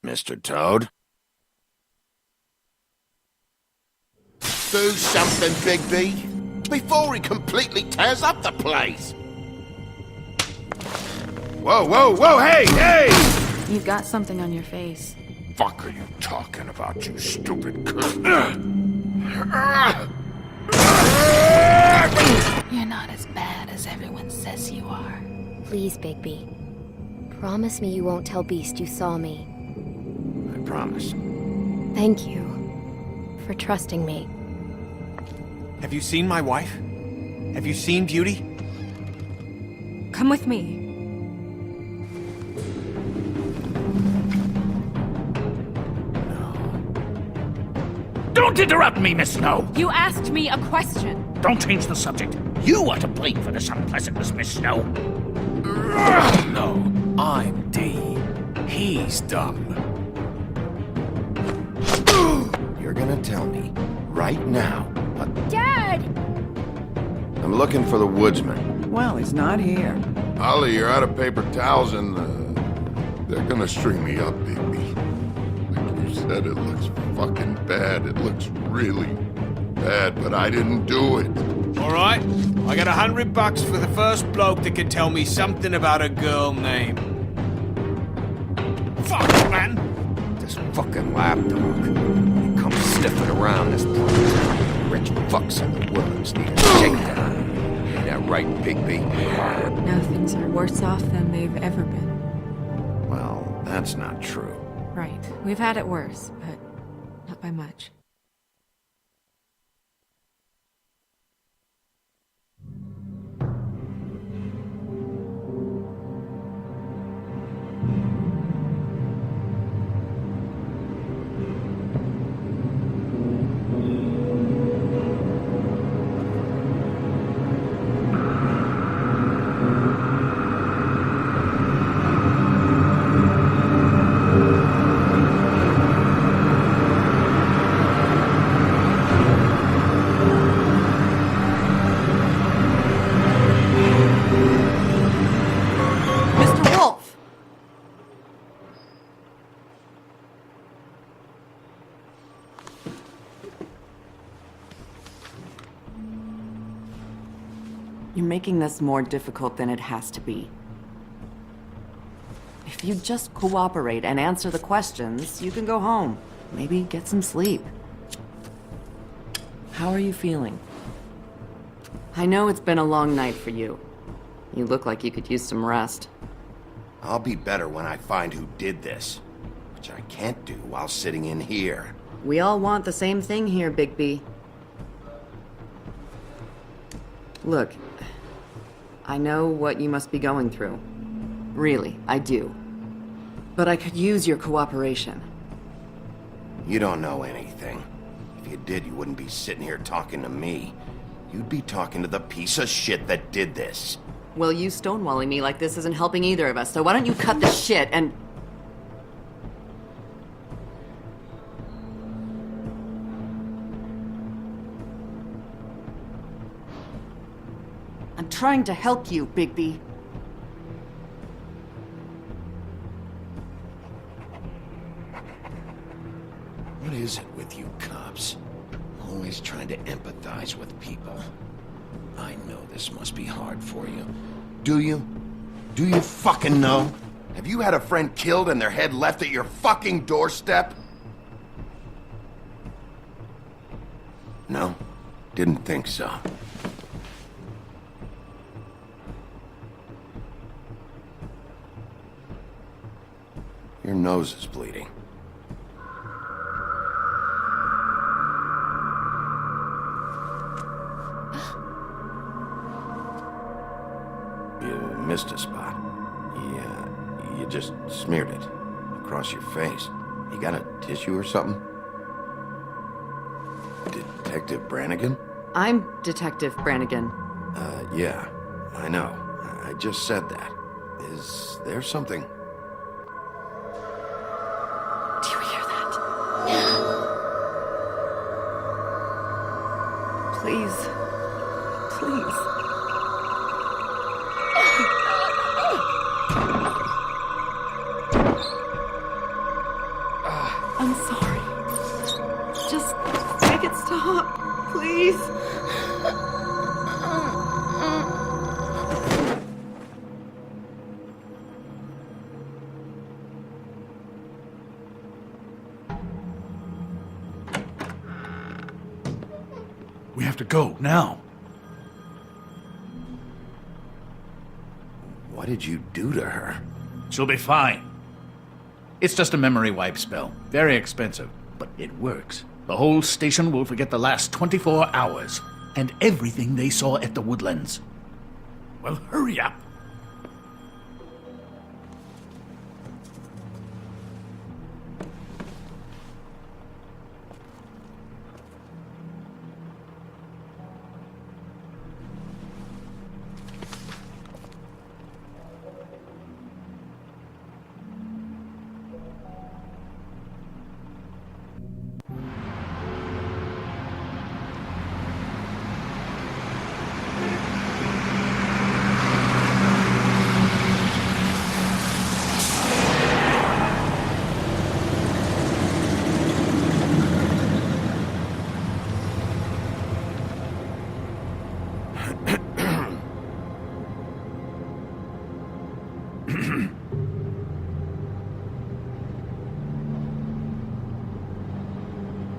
Mr. Toad? Do something, Bigby, before he completely tears up the place. Whoa, whoa, whoa, hey, hey! You've got something on your face. Fuck are you talking about, you stupid cunt? You're not as bad as everyone says you are. Please, Bigby. Promise me you won't tell Beast you saw me. I promise. Thank you for trusting me. Have you seen my wife? Have you seen Beauty? Come with me. Don't interrupt me, Miss Snow! You asked me a question. Don't change the subject. You are to blame for this unpleasantness, Miss Snow. No, I'm D. He's dumb. You're gonna tell me, right now, Dad! I'm looking for the woodsman. Well, he's not here. Ollie, you're out of paper towels and, they're gonna string me up, Bigby. Like you said, it looks fucking bad. It looks really bad, but I didn't do it. All right, I got $100 for the first bloke that can tell me something about a girl name. Fuck, man! This fucking lapdog. He comes sniffing around this place. Rich fucks in the woods need a shakedown. Ain't that right, Bigby? Now things are worse off than they've ever been. Well, that's not true. Right. We've had it worse, but not by much. You're making this more difficult than it has to be. If you just cooperate and answer the questions, you can go home. Maybe get some sleep. How are you feeling? I know it's been a long night for you. You look like you could use some rest. I'll be better when I find who did this, which I can't do while sitting in here. We all want the same thing here, Bigby. Look, I know what you must be going through. Really, I do. But I could use your cooperation. You don't know anything. If you did, you wouldn't be sitting here talking to me. You'd be talking to the piece of shit that did this. Well, you stonewalling me like this isn't helping either of us, so why don't you cut the shit and... I'm trying to help you, Bigby. What is it with you cunts? cops. Always trying to empathize with people. I know this must be hard for you. Do you? Do you fucking know? Have you had a friend killed and their head left at your fucking doorstep? No? Didn't think so. Your nose is bleeding. You missed a spot. You just smeared it across your face. You got a tissue or something? Detective Brannigan? I'm Detective Brannigan. Yeah, I know. I just said that. Is there something? Do you hear that? Please. Please. I'm sorry. Just make it stop, please. We have to go, now. What did you do to her? She'll be fine. It's just a memory wipe spell. Very expensive, but it works. The whole station will forget the last 24 hours and everything they saw at the Woodlands. Well, hurry up.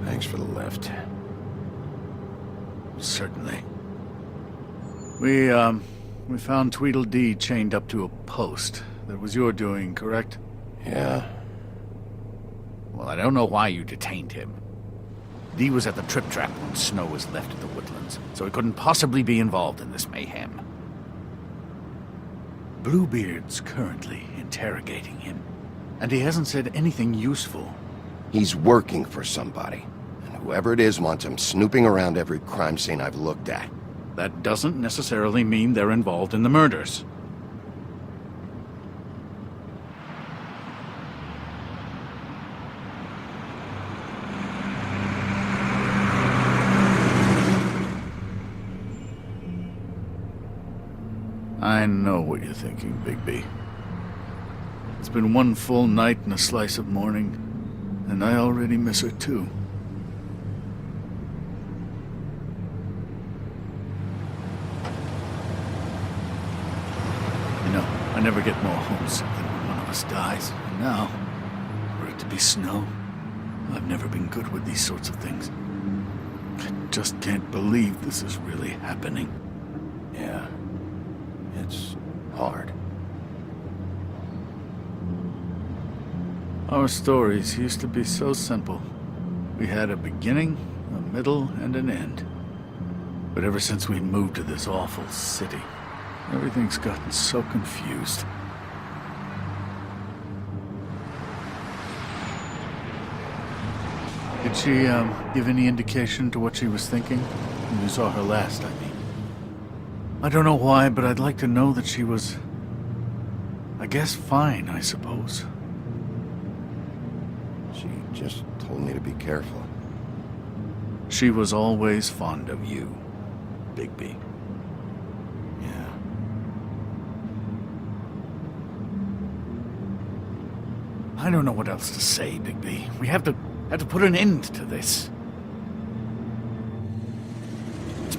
Thanks for the lift. Certainly. We found Tweedledee chained up to a post. That was your doing, correct? Yeah. Well, I don't know why you detained him. Dee was at the trip trap when Snow was left at the Woodlands, so he couldn't possibly be involved in this mayhem. Bluebeard's currently interrogating him, and he hasn't said anything useful. He's working for somebody. And whoever it is wants him snooping around every crime scene I've looked at. That doesn't necessarily mean they're involved in the murders. I know what you're thinking, Bigby. It's been one full night and a slice of morning, and I already miss her too. You know, I never get more homesick than when one of us dies. And now, for it to be Snow, I've never been good with these sorts of things. I just can't believe this is really happening. Yeah. It's hard. Our stories used to be so simple. We had a beginning, a middle, and an end. But ever since we moved to this awful city, everything's gotten so confused. Did she, give any indication to what she was thinking? When you saw her last, I mean. I don't know why, but I'd like to know that she was... I guess fine, I suppose. She just told me to be careful. She was always fond of you, Bigby. Yeah. I don't know what else to say, Bigby. We have to put an end to this.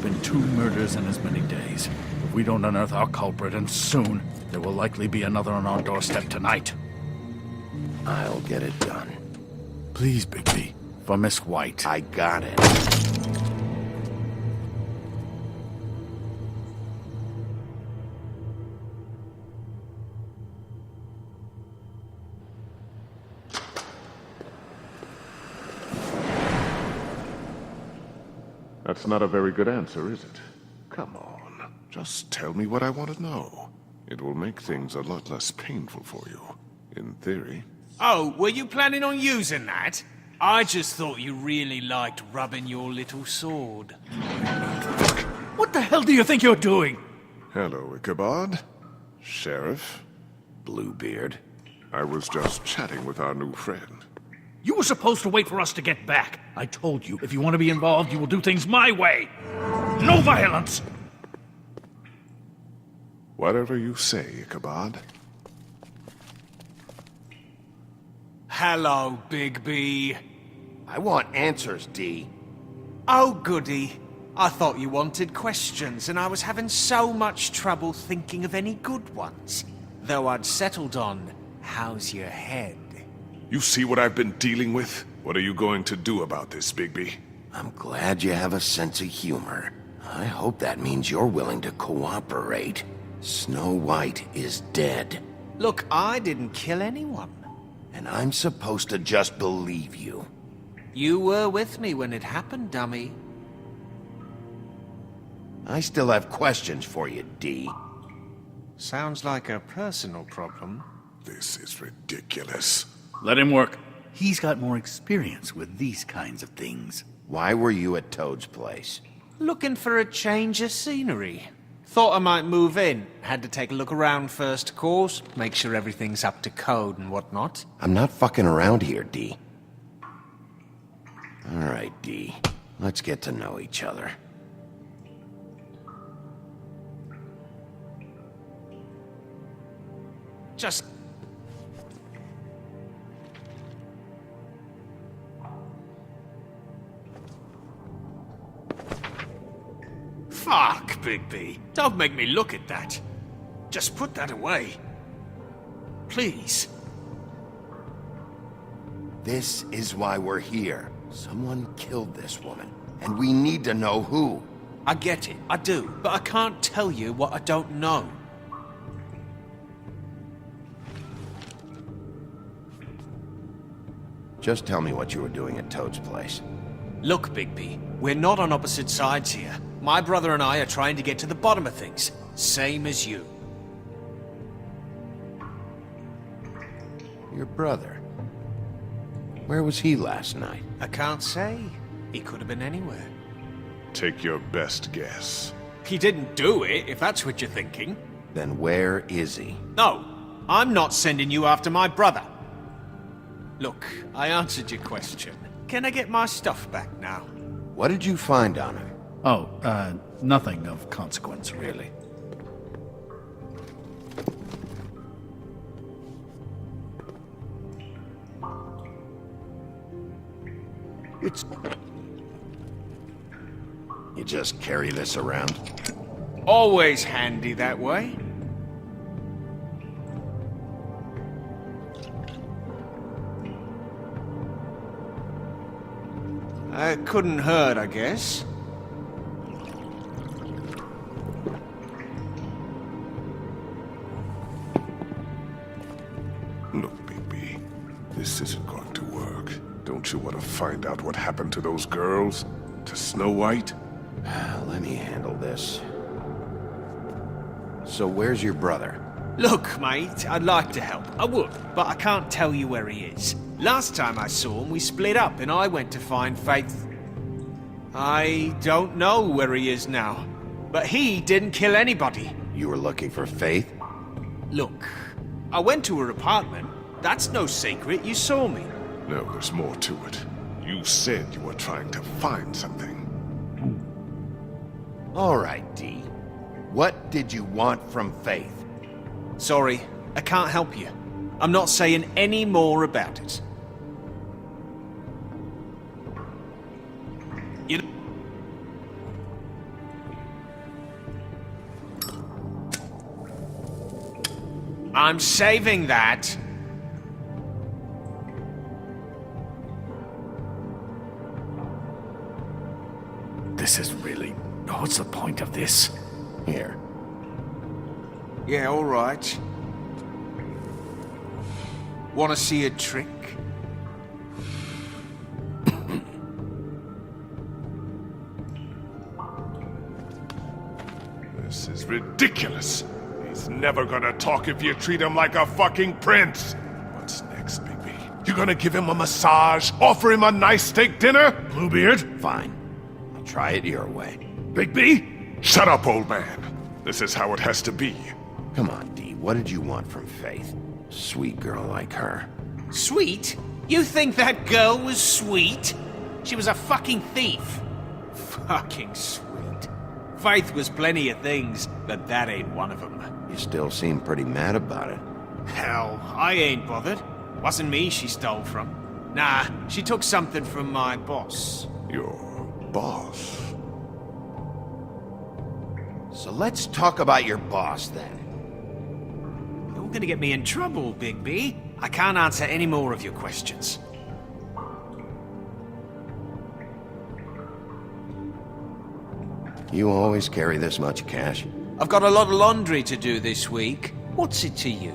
been 2 murders in as many days. If we don't unearth our culprit, and soon, there will likely be another on our doorstep tonight. I'll get it done. Please, Bigby. For Miss White. I got it. That's not a very good answer, is it? Come on. Just tell me what I want to know. It will make things a lot less painful for you. In theory. Oh, were you planning on using that? I just thought you really liked rubbing your little sword. What the hell do you think you're doing? Hello, Ichabod. Sheriff. Bluebeard. I was just chatting with our new friend. You were supposed to wait for us to get back. I told you, if you want to be involved, you will do things my way. No violence! Whatever you say, Ichabod. Hello, Bigby. I want answers, D. Oh, goody. I thought you wanted questions, and I was having so much trouble thinking of any good ones. Though I'd settled on, how's your head? You see what I've been dealing with? What are you going to do about this, Bigby? I'm glad you have a sense of humor. I hope that means you're willing to cooperate. Snow White is dead. Look, I didn't kill anyone. And I'm supposed to just believe you. You were with me when it happened, dummy. I still have questions for you, D. Sounds like a personal problem. This is ridiculous. Let him work. He's got more experience with these kinds of things. Why were you at Toad's place? Looking for a change of scenery. Thought I might move in. Had to take a look around first, of course. Make sure everything's up to code and whatnot. I'm not fucking around here, D. All right, D. Let's get to know each other. Just... Fuck, Bigby. Don't make me look at that. Just put that away. Please. This is why we're here. Someone killed this woman, and we need to know who. I get it, I do, but I can't tell you what I don't know. Just tell me what you were doing at Toad's place. Look, Bigby, we're not on opposite sides here. My brother and I are trying to get to the bottom of things. Same as you. Your brother. Where was he last night? I can't say. He could have been anywhere. Take your best guess. He didn't do it, if that's what you're thinking. Then where is he? No, I'm not sending you after my brother. Look, I answered your question. Can I get my stuff back now? What did you find on him? Oh, nothing of consequence, really. It's... You just carry this around? Always handy that way. It couldn't hurt, I guess. Look, Bigby, this isn't going to work. Don't you want to find out what happened to those girls? To Snow White? Let me handle this. So where's your brother? Look, mate, I'd like to help. I would, but I can't tell you where he is. Last time I saw him, we split up and I went to find Faith. I don't know where he is now, but he didn't kill anybody. You were looking for Faith? Look, I went to her apartment. That's no secret, you saw me. No, there's more to it. You said you were trying to find something. All right, D. What did you want from Faith? Sorry, I can't help you. I'm not saying any more about it. I'm saving that. This is really... What's the point of this? Here. Yeah, all right. Want to see a trick? This is ridiculous. He's never gonna talk if you treat him like a fucking prince. What's next, Bigby? You gonna give him a massage? Offer him a nice steak dinner? Bluebeard? Fine. I'll try it your way. Bigby? Shut up, old man. This is how it has to be. Come on, Dee. What did you want from Faith? Sweet girl like her. Sweet? You think that girl was sweet? She was a fucking thief. Fucking sweet. Faith was plenty of things, but that ain't one of them. You still seem pretty mad about it. Hell, I ain't bothered. Wasn't me she stole from. Nah, she took something from my boss. Your boss? So let's talk about your boss, then. You're gonna get me in trouble, Bigby. I can't answer any more of your questions. You always carry this much cash? I've got a lot of laundry to do this week. What's it to you?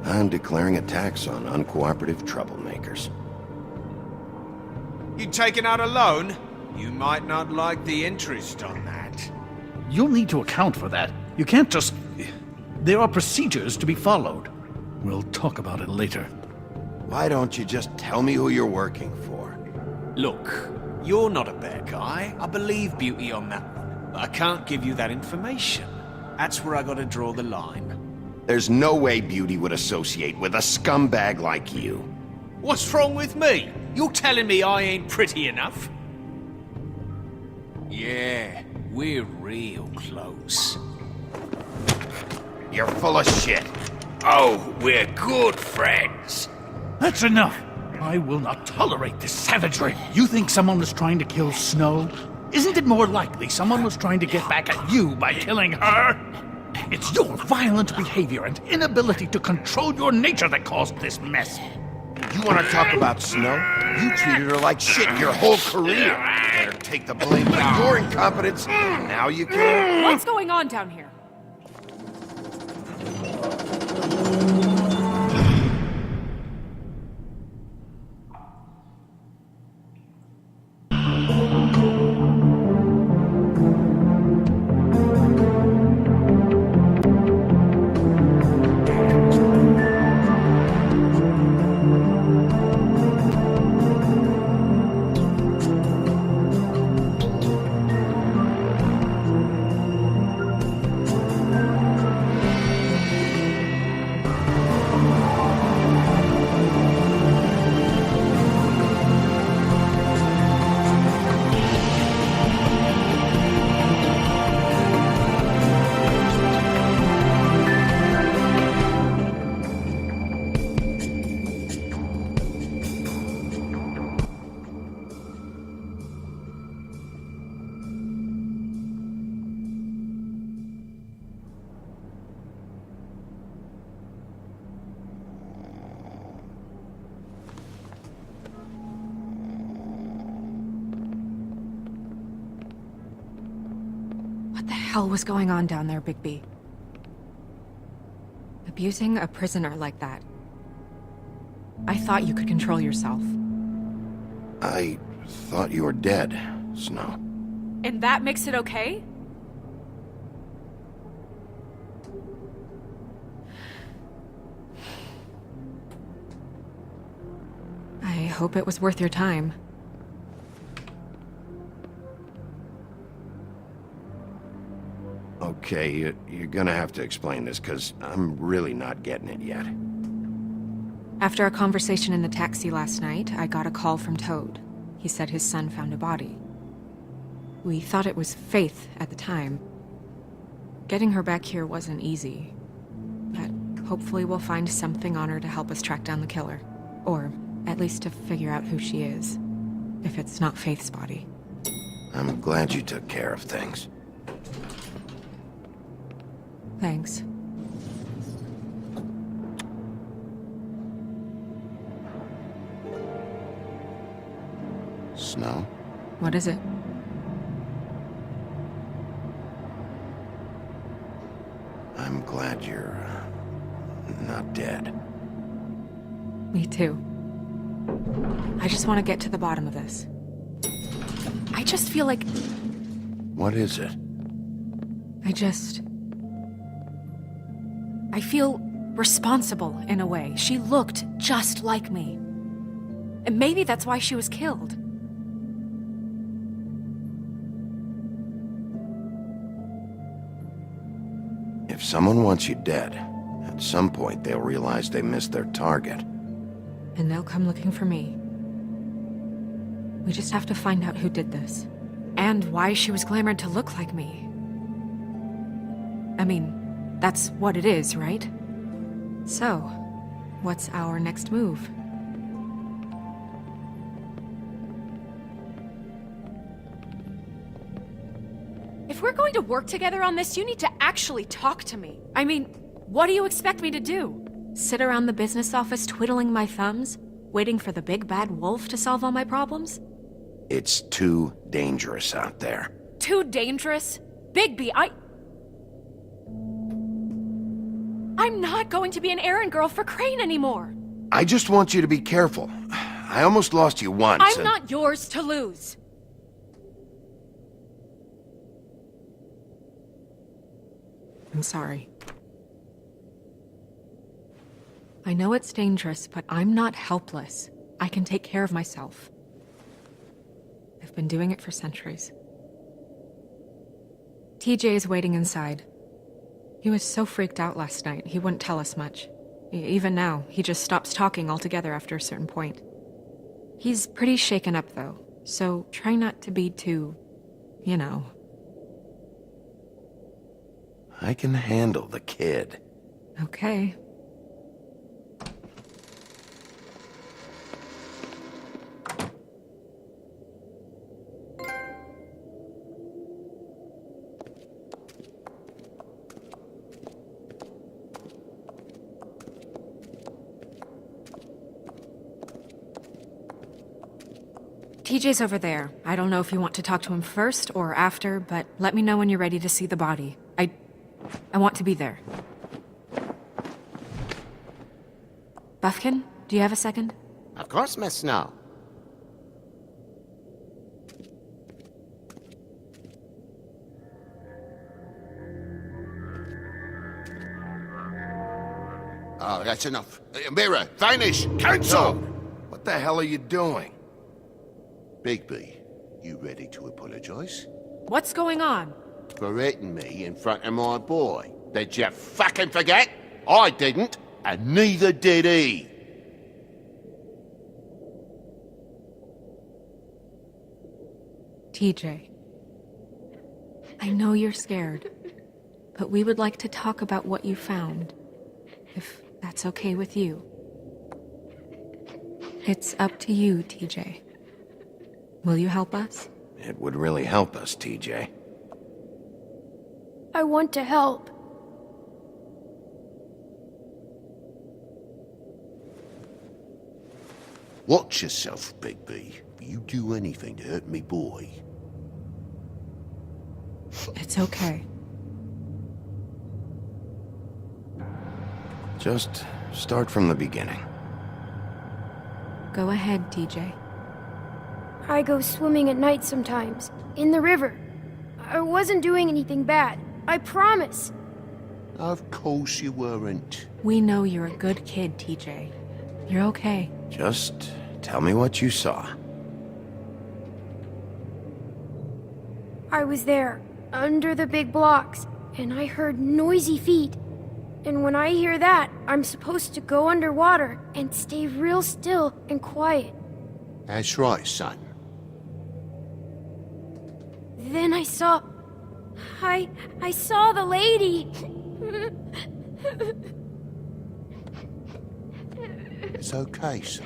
I'm declaring a tax on uncooperative troublemakers. You taking out a loan? You might not like the interest on that. You'll need to account for that. You can't just... There are procedures to be followed. We'll talk about it later. Why don't you just tell me who you're working for? Look, you're not a bad guy. I believe Beauty on that one. But I can't give you that information. That's where I gotta draw the line. There's no way Beauty would associate with a scumbag like you. What's wrong with me? You're telling me I ain't pretty enough? Yeah, we're real close. You're full of shit. Oh, we're good friends. That's enough. I will not tolerate this savagery. You think someone was trying to kill Snow? Isn't it more likely someone was trying to get back at you by killing her? It's your violent behavior and inability to control your nature that caused this mess. You want to talk about Snow? You treated her like shit your whole career. Better take the blame for your incompetence. Now you can. What's going on down here? What the hell was going on down there, Bigby? Abusing a prisoner like that. I thought you could control yourself. I thought you were dead, Snow. And that makes it okay? I hope it was worth your time. Okay, you're gonna have to explain this, because I'm really not getting it yet. After a conversation in the taxi last night, I got a call from Toad. He said his son found a body. We thought it was Faith at the time. Getting her back here wasn't easy. But hopefully we'll find something on her to help us track down the killer. Or at least to figure out who she is. If it's not Faith's body. I'm glad you took care of things. Thanks. Snow? What is it? I'm glad you're not dead. Me too. I just want to get to the bottom of this. I just feel like What is it? I feel responsible in a way. She looked just like me. And maybe that's why she was killed. If someone wants you dead, at some point they'll realize they missed their target. And they'll come looking for me. We just have to find out who did this. And why she was glamored to look like me. I mean, that's what it is, right? So, what's our next move? If we're going to work together on this, you need to actually talk to me. I mean, what do you expect me to do? Sit around the business office twiddling my thumbs, waiting for the big bad wolf to solve all my problems? It's too dangerous out there. Too dangerous? Bigby, I'm not going to be an errand girl for Crane anymore. I just want you to be careful. I almost lost you once. I'm not yours to lose. I'm sorry. I know it's dangerous, but I'm not helpless. I can take care of myself. I've been doing it for centuries. TJ is waiting inside. He was so freaked out last night, he wouldn't tell us much. Even now, he just stops talking altogether after a certain point. He's pretty shaken up, though, so try not to be too, you know. I can handle the kid. Okay. TJ's over there. I don't know if you want to talk to him first or after, but let me know when you're ready to see the body. I want to be there. Buffkin, do you have a second? Of course, Miss Snow. Oh, that's enough. Mirror, vanish, cancel! What the hell are you doing? Bigby, you ready to apologize? What's going on? For hitting me in front of my boy. Did you fucking forget? I didn't, and neither did he. TJ, I know you're scared, but we would like to talk about what you found, if that's okay with you. It's up to you, TJ. Will you help us? It would really help us, TJ. I want to help. Watch yourself, Bigby. You do anything to hurt me boy. It's okay. Just start from the beginning. Go ahead, TJ. I go swimming at night sometimes, in the river. I wasn't doing anything bad. I promise. Of course you weren't. We know you're a good kid, TJ. You're okay. Just tell me what you saw. I was there, under the big blocks, and I heard noisy feet. And when I hear that, I'm supposed to go underwater and stay real still and quiet. That's right, son. Then I saw the lady. It's okay, son.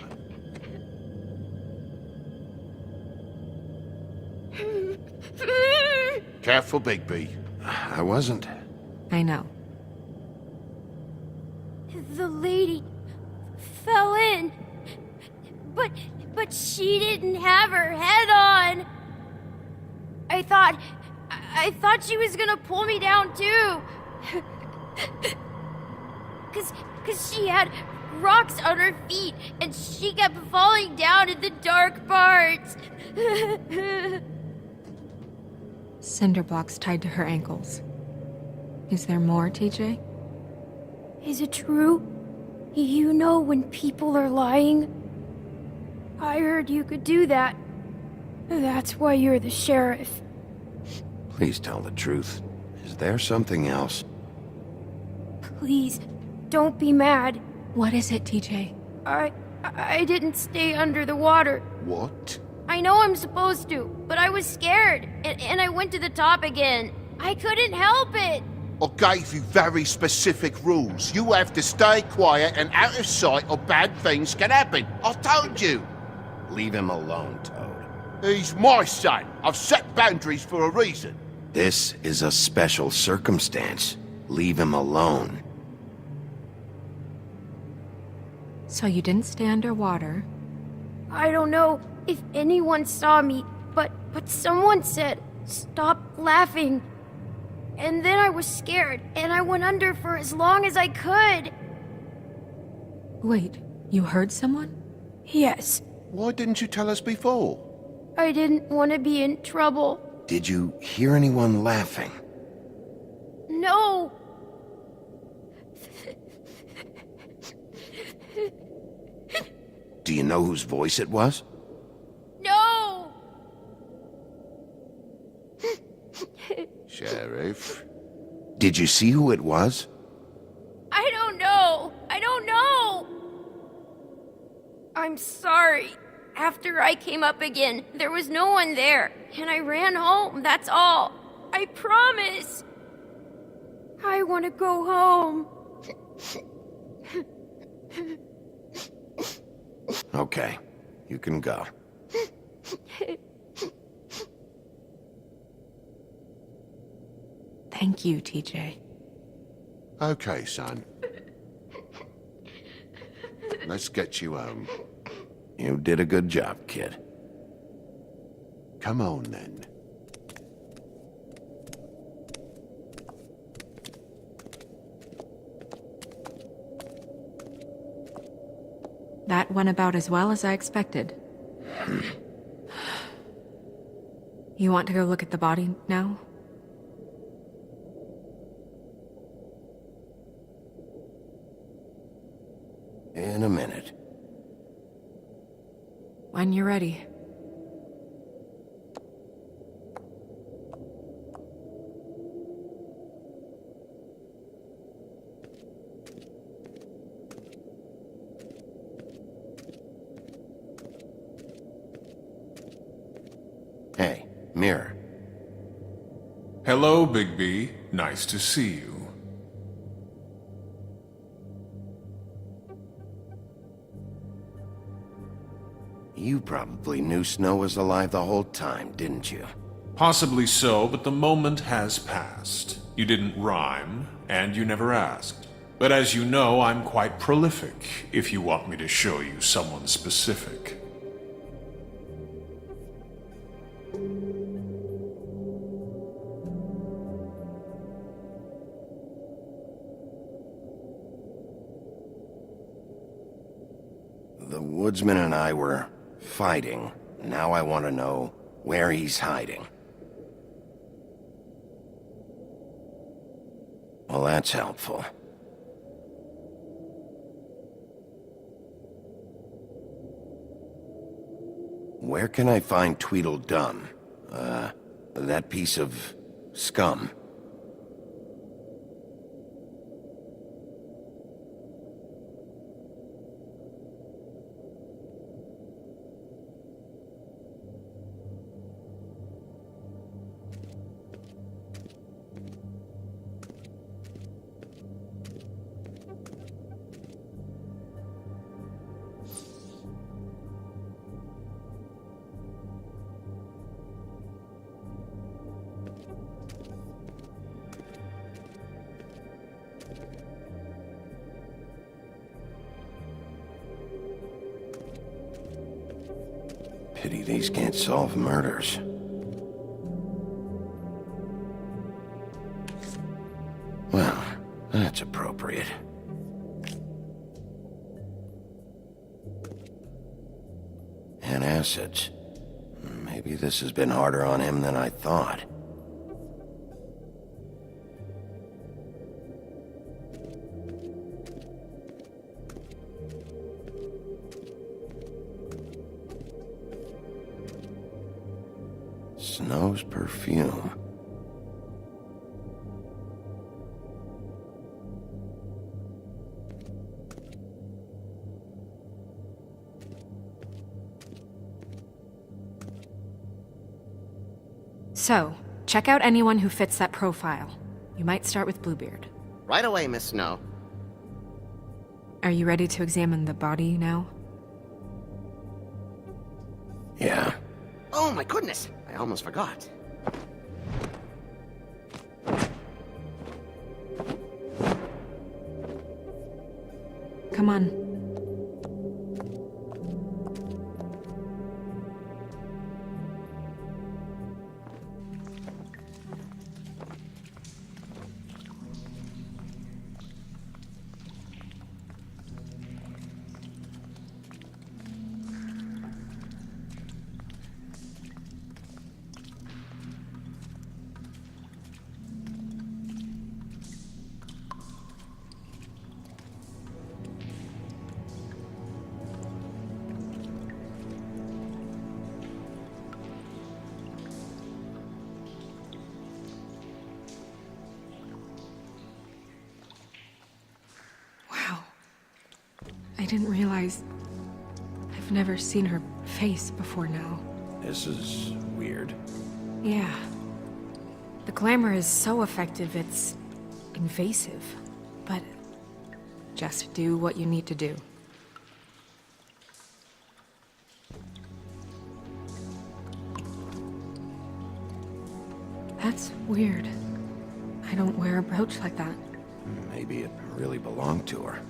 Careful, Bigby. I wasn't. I know. the lady fell in. But she didn't have her head on. I thought she was gonna pull me down too. Cause she had rocks on her feet and she kept falling down in the dark parts. Cinder blocks tied to her ankles. Is there more, TJ? Is it true? You know when people are lying? I heard you could do that. That's why you're the sheriff. Please tell the truth. Is there something else? Please, don't be mad. What is it, TJ? I didn't stay under the water. What? I know I'm supposed to, but I was scared, and I went to the top again. I couldn't help it. I gave you very specific rules. You have to stay quiet and out of sight or bad things can happen. I told you. Leave him alone, Toad. He's my son. I've set boundaries for a reason. This is a special circumstance. Leave him alone. So you didn't stay underwater? I don't know if anyone saw me, but someone said, "Stop laughing." And then I was scared, and I went under for as long as I could. Wait, you heard someone? Yes. Why didn't you tell us before? I didn't want to be in trouble. Did you hear anyone laughing? No. Do you know whose voice it was? No. Sheriff? Did you see who it was? I don't know. I'm sorry. After I came up again, there was no one there, and I ran home, that's all. I promise. I want to go home. Okay, you can go. Thank you, TJ. Okay, son. Let's get you home. You did a good job, kid. Come on, then. That went about as well as I expected. You want to go look at the body now? In a minute. When you're ready. Hey, Mirror. Hello, Bigby. Nice to see you. You probably knew Snow was alive the whole time, didn't you? Possibly so, but the moment has passed. You didn't rhyme, and you never asked. But as you know, I'm quite prolific, if you want me to show you someone specific. The woodsman and I were fighting. Now I want to know where he's hiding. Well, that's helpful. Where can I find Tweedledum? That piece of scum. Maybe these can't solve murders. Well, that's appropriate. And acids. Maybe this has been harder on him than I thought. Snow's perfume. So, check out anyone who fits that profile. You might start with Bluebeard. Right away, Miss Snow. Are you ready to examine the body now? Yeah. Oh my goodness! I almost forgot. Come on. I didn't realize... I've never seen her face before now. This is weird. Yeah. The glamour is so effective, it's invasive. But just do what you need to do. That's weird. I don't wear a brooch like that. Maybe it really belonged to her.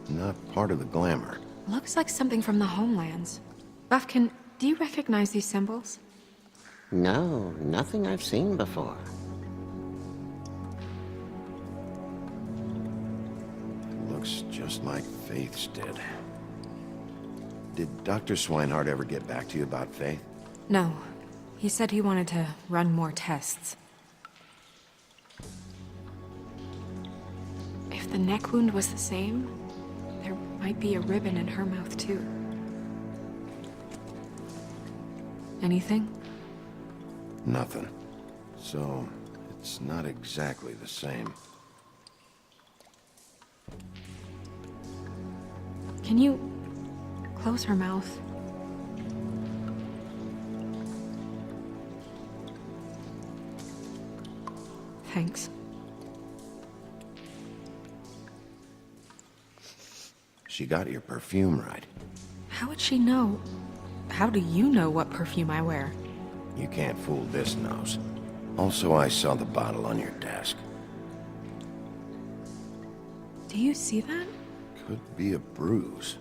Not part of the glamour. Looks like something from the homelands. Buffkin, do you recognize these symbols? No, nothing I've seen before. Looks just like Faith's did. Did Dr. Swinehart ever get back to you about Faith? No. He said he wanted to run more tests. If the neck wound was the same, there might be a ribbon in her mouth, too. Anything? Nothing. So, it's not exactly the same. Can you close her mouth? Thanks. She got your perfume right. How would she know? How do you know what perfume I wear? You can't fool this nose. Also, I saw the bottle on your desk. Do you see that? Could be a bruise.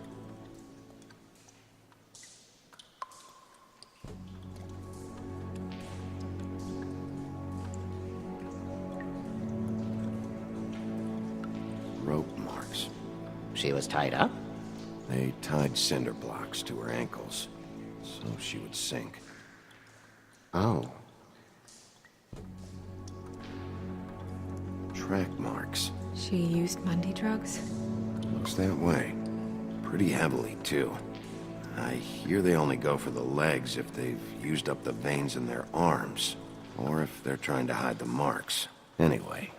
Rope marks. She was tied up? They tied cinder blocks to her ankles, so she would sink. Oh. Track marks. She used Mundy drugs? Looks that way. Pretty heavily, too. I hear they only go for the legs if they've used up the veins in their arms, or if they're trying to hide the marks. Anyway,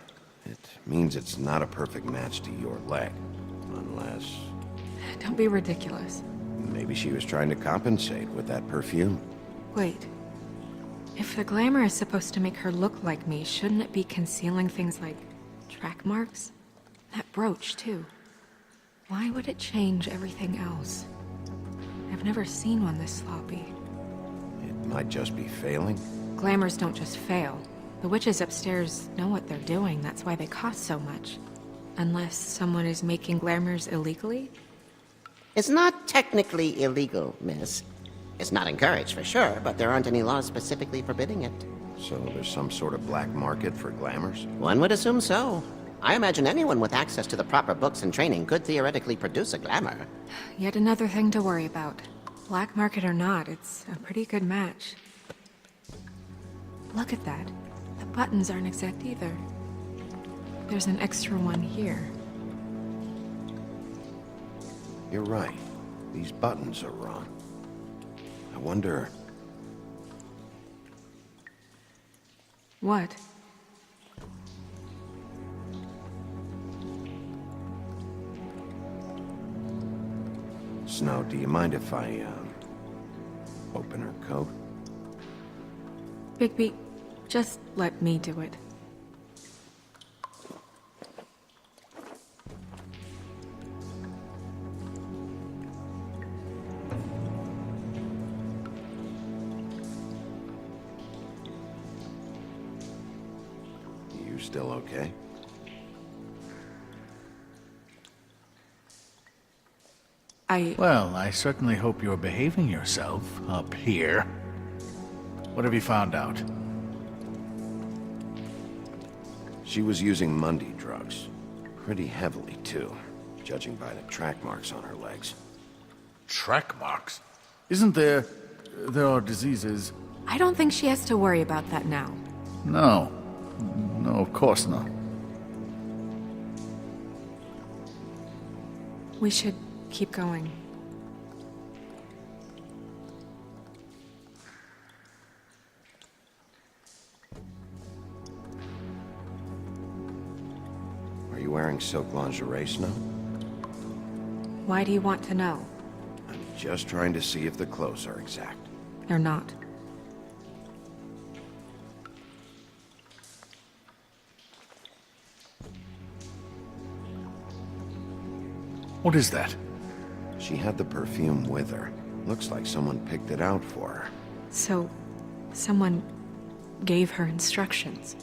it means it's not a perfect match to your leg. Unless... Don't be ridiculous. maybe she was trying to compensate with that perfume. Wait. If the glamour is supposed to make her look like me, shouldn't it be concealing things like track marks? That brooch, too. Why would it change everything else? I've never seen one this sloppy. It might just be failing. Glamours don't just fail. The witches upstairs know what they're doing, that's why they cost so much. Unless someone is making glamours illegally? It's not technically illegal, miss. It's not encouraged for sure, but there aren't any laws specifically forbidding it. So there's some sort of black market for glamours? One would assume so. I imagine anyone with access to the proper books and training could theoretically produce a glamour. Yet another thing to worry about. Black market or not, it's a pretty good match. Look at that. The buttons aren't exact either. There's an extra one here. You're right. These buttons are wrong. I wonder... What? Snow, do you mind if I, open her coat? Bigby, just let me do it. You still okay? Well, I certainly hope you're behaving yourself up here. What have you found out? She was using Mundy drugs. Pretty heavily, too, judging by the track marks on her legs. Track marks? Isn't there... there are diseases... I don't think she has to worry about that now. No. No, of course not. We should keep going. Are you wearing silk lingerie, Snow? Why do you want to know? I'm just trying to see if the clothes are exact. They're not. What is that? She had the perfume with her. Looks like someone picked it out for her. So, someone gave her instructions.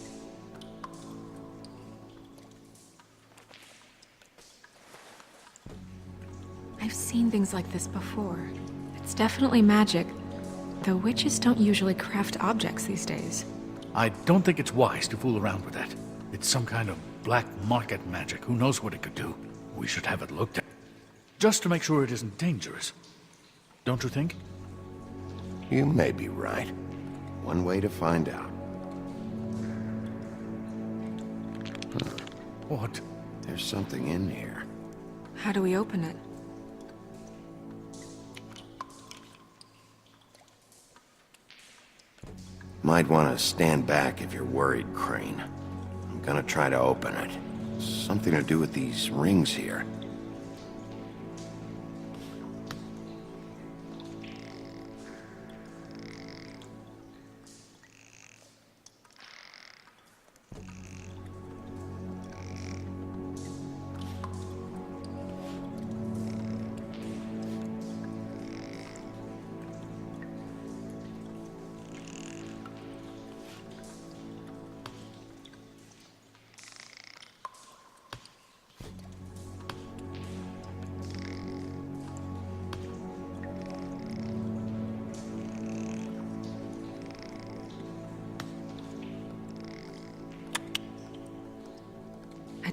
I've seen things like this before. It's definitely magic, though witches don't usually craft objects these days. I don't think it's wise to fool around with that. It's some kind of black market magic. Who knows what it could do? We should have it looked at. Just to make sure it isn't dangerous. Don't you think? You may be right. One way to find out. What? There's something in here. How do we open it? Might want to stand back if you're worried, Crane. I'm gonna try to open it. Something to do with these rings here.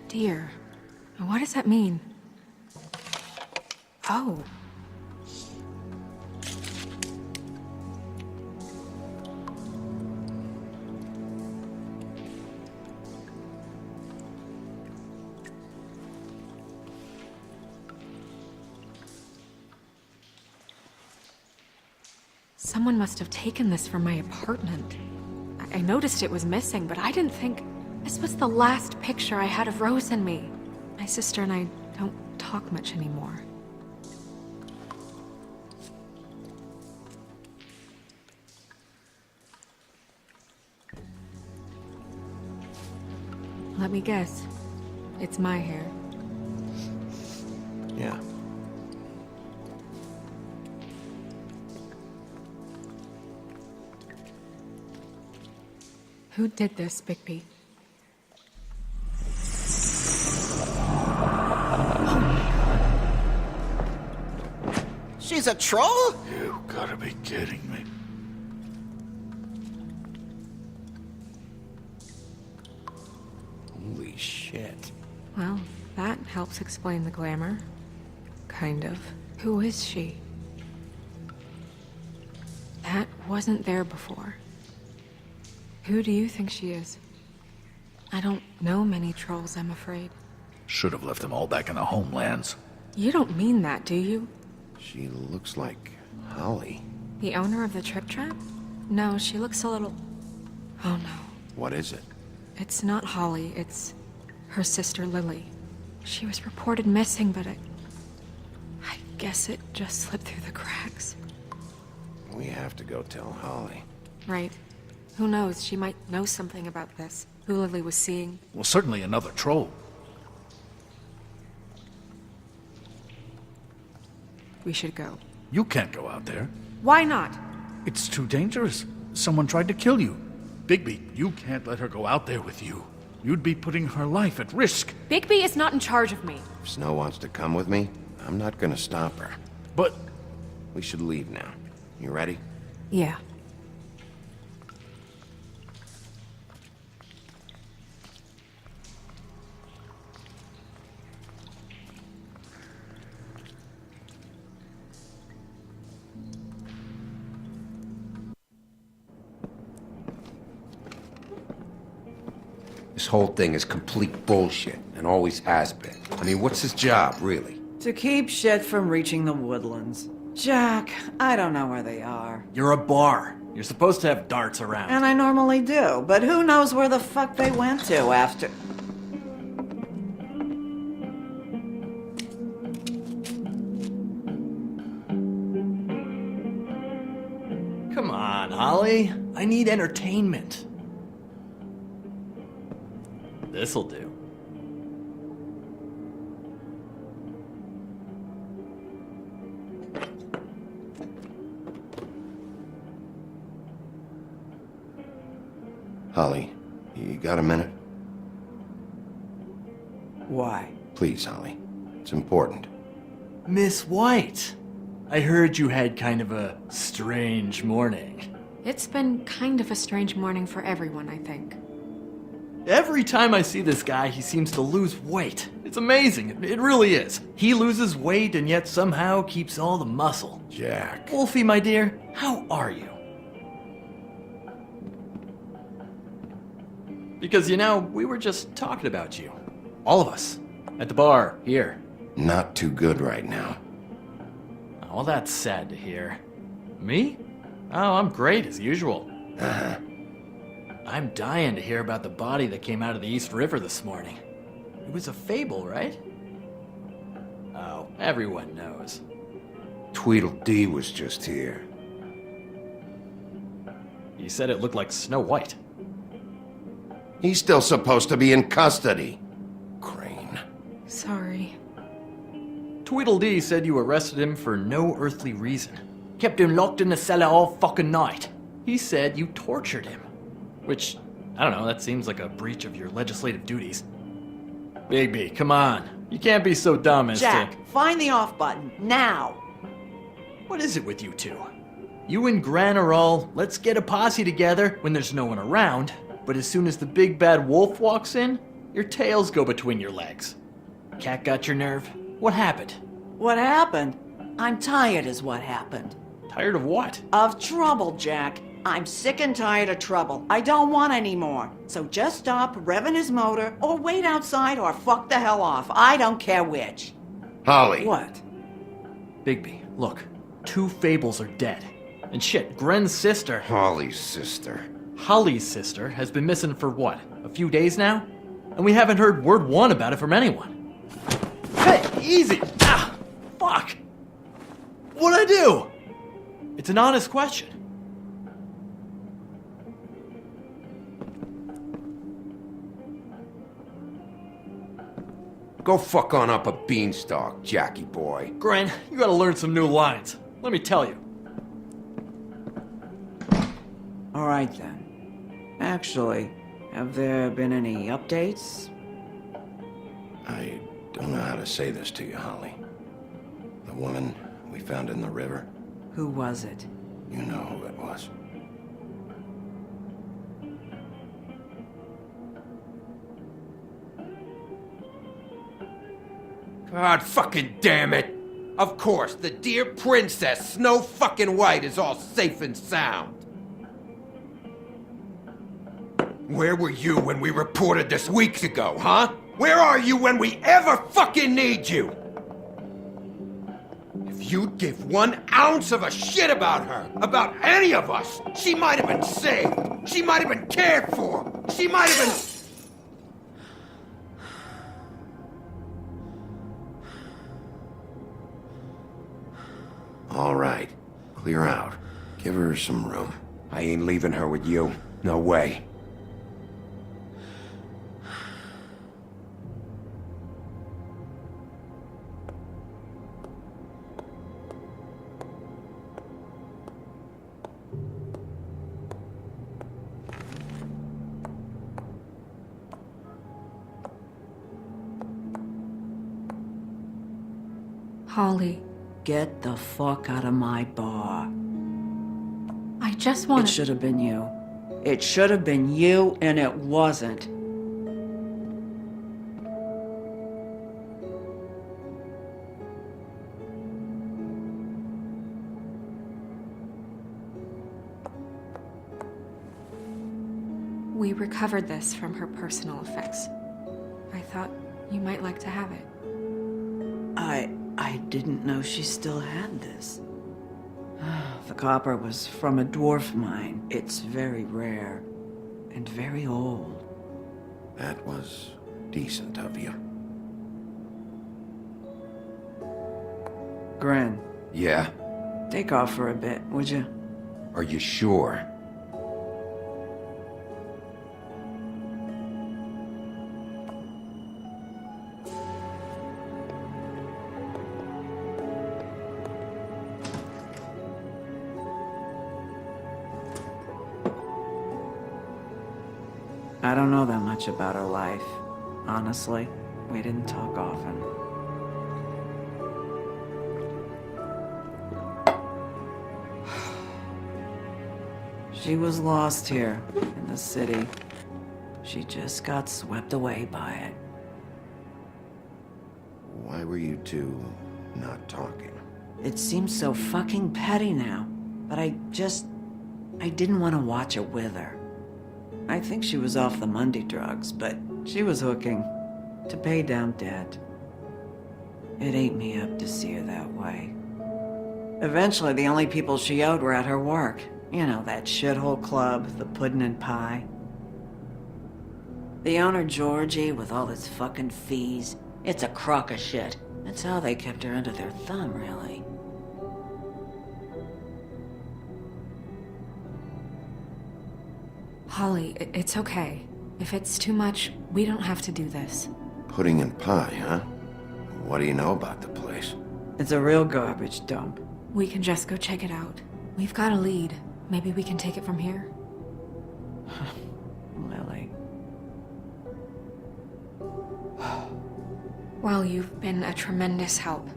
Dear, what does that mean? Oh. Someone must have taken this from my apartment. I noticed it was missing, but I didn't think... This was the last picture I had of Rose and me. My sister and I don't talk much anymore. Let me guess. It's my hair. Yeah. Who did this, Bigby? She's a troll? Gotta be kidding me. Holy shit. Well, that helps explain the glamour. Kind of. Who is she? That wasn't there before. Who do you think she is? I don't know many trolls, I'm afraid. Should have left them all back in the homelands. You don't mean that, do you? She looks like Holly. The owner of the Trip Trap? No, she looks a little... Oh no. What is it? It's not Holly, it's her sister Lily. She was reported missing, but I guess it just slipped through the cracks. We have to go tell Holly. Right. Who knows, she might know something about this. Who Lily was seeing. Well, certainly another troll. We should go. You can't go out there. Why not? It's too dangerous. Someone tried to kill you. Bigby, you can't let her go out there with you. You'd be putting her life at risk. Bigby is not in charge of me. If Snow wants to come with me, I'm not gonna stop her. But... We should leave now. You ready? Yeah. This whole thing is complete bullshit, and always has been. I mean, what's his job, really? To keep shit from reaching the woodlands. Jack, I don't know where they are. You're a bar. You're supposed to have darts around. And I normally do, but who knows where the fuck they went to after... Come on, Holly. I need entertainment. This'll do. Holly, you got a minute? Why? Please, Holly. It's important. Miss White, I heard you had kind of a strange morning. It's been kind of a strange morning for everyone, I think. Every time I see this guy, he seems to lose weight. It's amazing. It really is. He loses weight and yet somehow keeps all the muscle. Jack. Wolfie, my dear, how are you? Because, you know, we were just talking about you. All of us. At the bar, here. Not too good right now. Oh, that's sad to hear. Me? Oh, I'm great, as usual. Uh-huh. I'm dying to hear about the body that came out of the East River this morning. It was a fable, right? Oh, everyone knows. Tweedledee was just here. You said it looked like Snow White. He's still supposed to be in custody. Crane. Sorry. Tweedledee said you arrested him for no earthly reason. Kept him locked in the cellar all fucking night. He said you tortured him. Which, I don't know, that seems like a breach of your legislative duties. Bigby, come on. You can't be so dumb as Jack, to... find the off button, now! What is it with you two? You and Gran are all, let's get a posse together when there's no one around, but as soon as the big bad wolf walks in, your tails go between your legs. Cat got your nerve? What happened? What happened? I'm tired is what happened. Tired of what? Of trouble, Jack. I'm sick and tired of trouble. I don't want any more. So just stop revving his motor, or wait outside, or fuck the hell off. I don't care which. Holly. What? Bigby, look. 2 fables are dead. And shit, Gren's sister... Holly's sister. Holly's sister has been missing for what? A few days now? And we haven't heard word one about it from anyone. Hey, easy! Ah! Fuck! What'd I do? It's an honest question. Go fuck on up a beanstalk, Jackie boy. Gren, you gotta learn some new lines. Let me tell you. All right then. Actually, have there been any updates? I don't know how to say this to you, Holly. The woman we found in the river, Who was it? You know who it was. God fucking damn it! Of course, the dear princess, Snow fucking White, is all safe and sound. Where were you when we reported this weeks ago, huh? Where are you when we ever fucking need you? If you'd give 1 ounce of a shit about her, about any of us, she might have been saved. She might have been cared for. She might have been... All right. Clear out. Give her some room. I ain't leaving her with you. No way. Holly, Get the fuck out of my bar. I just It want should have been you. It should have been you, and it wasn't. We recovered this from her personal effects. I thought you might like to have it. I didn't know she still had this. The copper was from a dwarf mine. It's very rare and very old. That was decent of you. Gren, Yeah? take off for a bit, would you? Are you sure? I don't know that much about her life. Honestly, we didn't talk often. She was lost here in the city. She just got swept away by it. Why were you two not talking? It seems so fucking petty now, but I didn't want to watch it with her. I think she was off the Monday drugs, but she was hooking to pay down debt. It ate me up to see her that way. Eventually, the only people she owed were at her work. You know, that shithole club, the Puddin' and Pie. The owner, Georgie, with all his fucking fees, it's a crock of shit. That's how they kept her under their thumb, really. Holly, it's okay. If it's too much, we don't have to do this. Pudding and pie, huh? What do you know about the place? It's a real garbage dump. We can just go check it out. We've got a lead. Maybe we can take it from here. Lily. Well, you've been a tremendous help.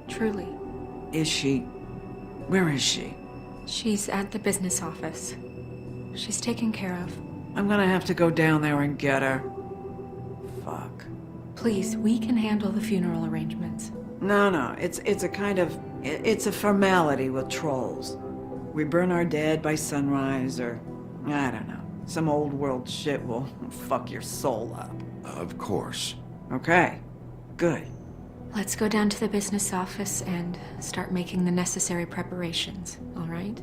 Truly. Is she... Where is she? She's at the business office. She's taken care of. I'm gonna have to go down there and get her. Fuck. Please, we can handle the funeral arrangements. No, it's a kind of... It's a formality with trolls. We burn our dead by sunrise, or... I don't know. Some old world shit will fuck your soul up. Of course. Okay. Good. Let's go down to the business office and start making the necessary preparations, all right?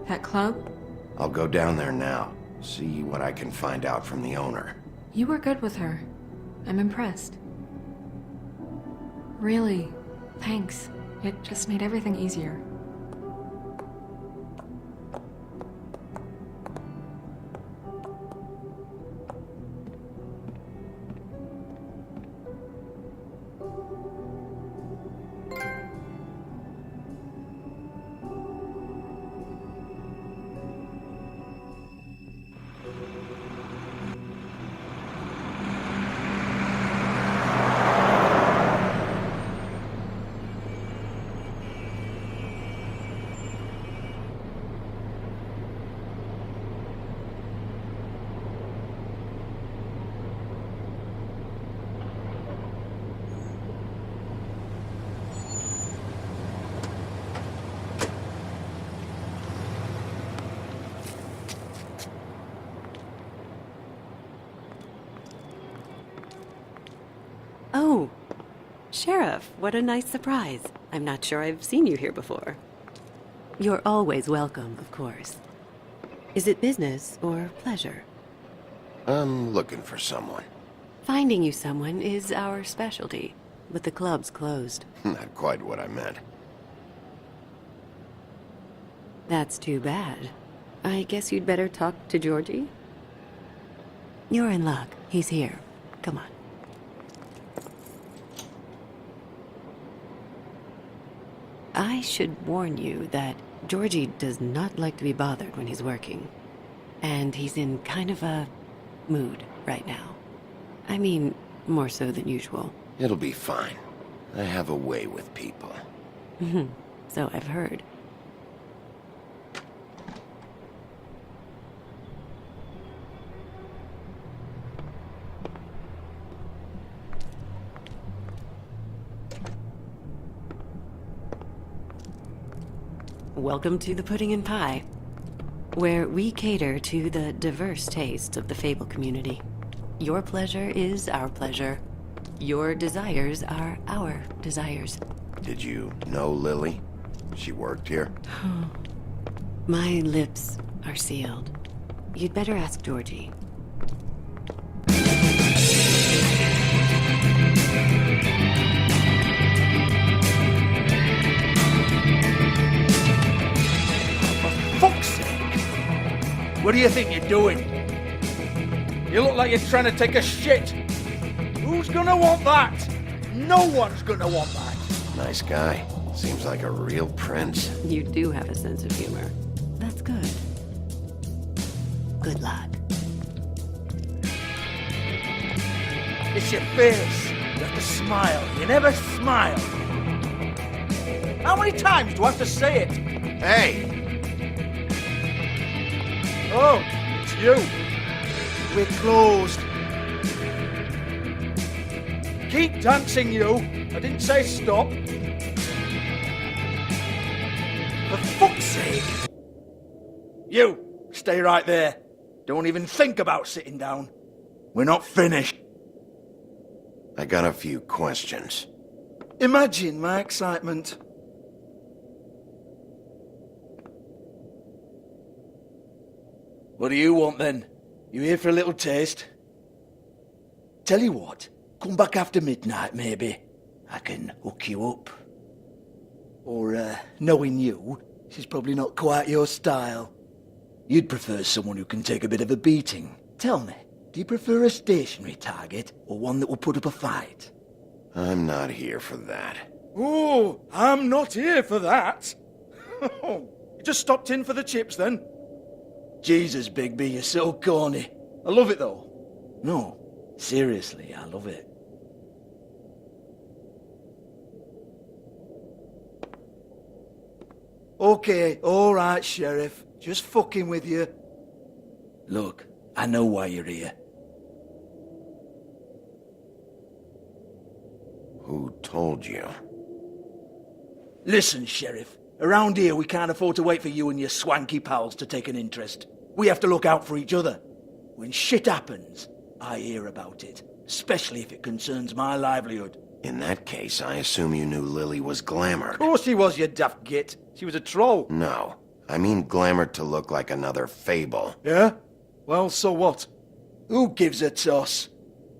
That club? I'll go down there now. See what I can find out from the owner. You were good with her. I'm impressed. Really, thanks. It just made everything easier. Sheriff, what a nice surprise. I'm not sure I've seen you here before. You're always welcome, of course. Is it business or pleasure? I'm looking for someone. Finding you someone is our specialty, but the club's closed. Not quite what I meant. That's too bad. I guess you'd better talk to Georgie? You're in luck. He's here. Come on. I should warn you that Georgie does not like to be bothered when he's working. And he's in kind of a mood right now. I mean, more so than usual. It'll be fine. I have a way with people. So I've heard. Welcome to the Pudding and Pie, where we cater to the diverse tastes of the Fable community. Your pleasure is our pleasure. Your desires are our desires. Did you know Lily? She worked here? My lips are sealed. You'd better ask Georgie. Fuck's sake! What do you think you're doing? You look like you're trying to take a shit. Who's gonna want that? No one's gonna want that. Nice guy. Seems like a real prince. You do have a sense of humor. That's good. Good luck. It's your face. You have to smile. You never smile. How many times do I have to say it? Hey! Oh, it's you. We're closed. Keep dancing, you. I didn't say stop. For fuck's sake. You, stay right there. Don't even think about sitting down. We're not finished. I got a few questions. Imagine my excitement. What do you want then? You here for a little taste? Tell you what, come back after midnight maybe. I can hook you up. Or, knowing you, she's probably not quite your style. You'd prefer someone who can take a bit of a beating. Tell me, do you prefer a stationary target or one that will put up a fight? I'm not here for that. Oh, I'm not here for that. You just stopped in for the chips then? Jesus, Bigby, you're so corny. I love it though. No, seriously, I love it. Okay, alright, Sheriff. Just fucking with you. Look, I know why you're here. Who told you? Listen, Sheriff. Around here, we can't afford to wait for you and your swanky pals to take an interest. We have to look out for each other. When shit happens, I hear about it. Especially if it concerns my livelihood. In that case, I assume you knew Lily was glamored. Of course she was, you daft git. She was a troll. No. I mean glamored to look like another Fable. Yeah? Well, so what? Who gives a toss?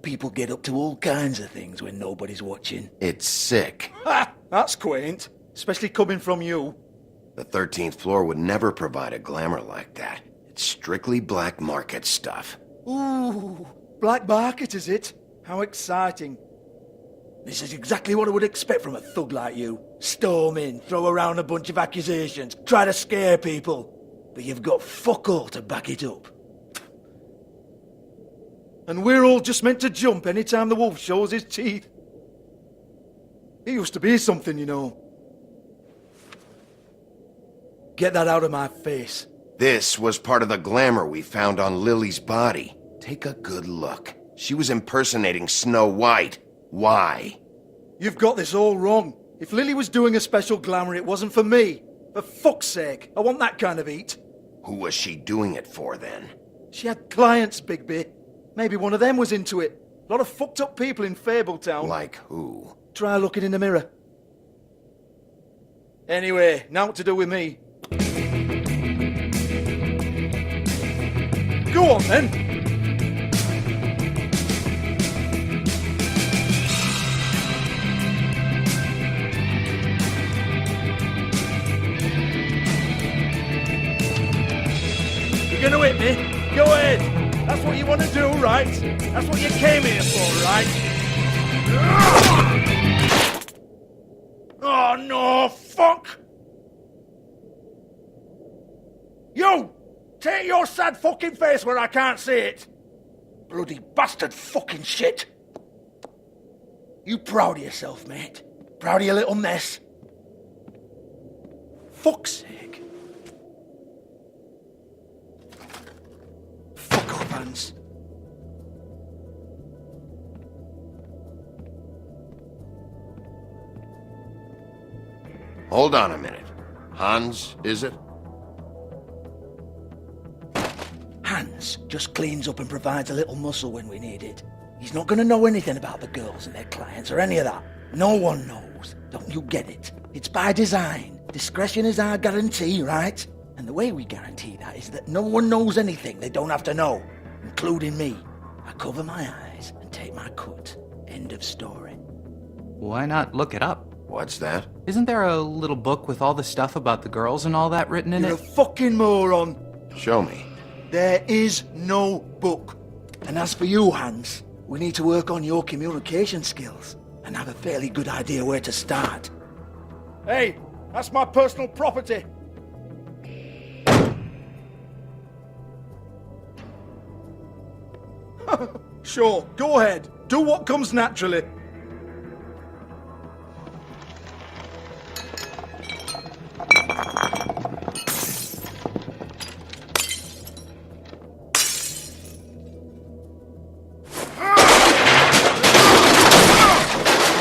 People get up to all kinds of things when nobody's watching. It's sick. Ha! That's quaint. Especially coming from you. The 13th floor would never provide a glamour like that. It's strictly black market stuff. Ooh, black market is it? How exciting. This is exactly what I would expect from a thug like you. Storm in, throw around a bunch of accusations, try to scare people. But you've got fuck all to back it up. And we're all just meant to jump any time the wolf shows his teeth. It used to be something, you know. Get that out of my face. This was part of the glamour we found on Lily's body. Take a good look. She was impersonating Snow White. Why? You've got this all wrong. If Lily was doing a special glamour, it wasn't for me. For fuck's sake, I want that kind of eat. Who was she doing it for, then? She had clients, Bigby. Maybe one of them was into it. A lot of fucked up people in Fabletown. Like who? Try looking in the mirror. Anyway, now what to do with me. Go on then. You're gonna hit me? Go ahead. That's what you want to do, right? That's what you came here for, right? Oh no, fuck! You! Take your sad fucking face where I can't see it! Bloody bastard fucking shit! You proud of yourself, mate? Proud of your little mess? Fuck's sake. Fuck off, Hans. Hold on a minute. Hans, is it? Hans just cleans up and provides a little muscle when we need it. He's not gonna know anything about the girls and their clients or any of that. No one knows. Don't you get it? It's by design. Discretion is our guarantee, right? And the way we guarantee that is that no one knows anything they don't have to know, including me. I cover my eyes and take my cut. End of story. Why not look it up? What's that? Isn't there a little book with all the stuff about the girls and all that written in You're it? a fucking moron. Show me. There is no book. And as for you, Hans, we need to work on your communication skills and have a fairly good idea where to start. Hey, that's my personal property. Sure, go ahead. Do what comes naturally.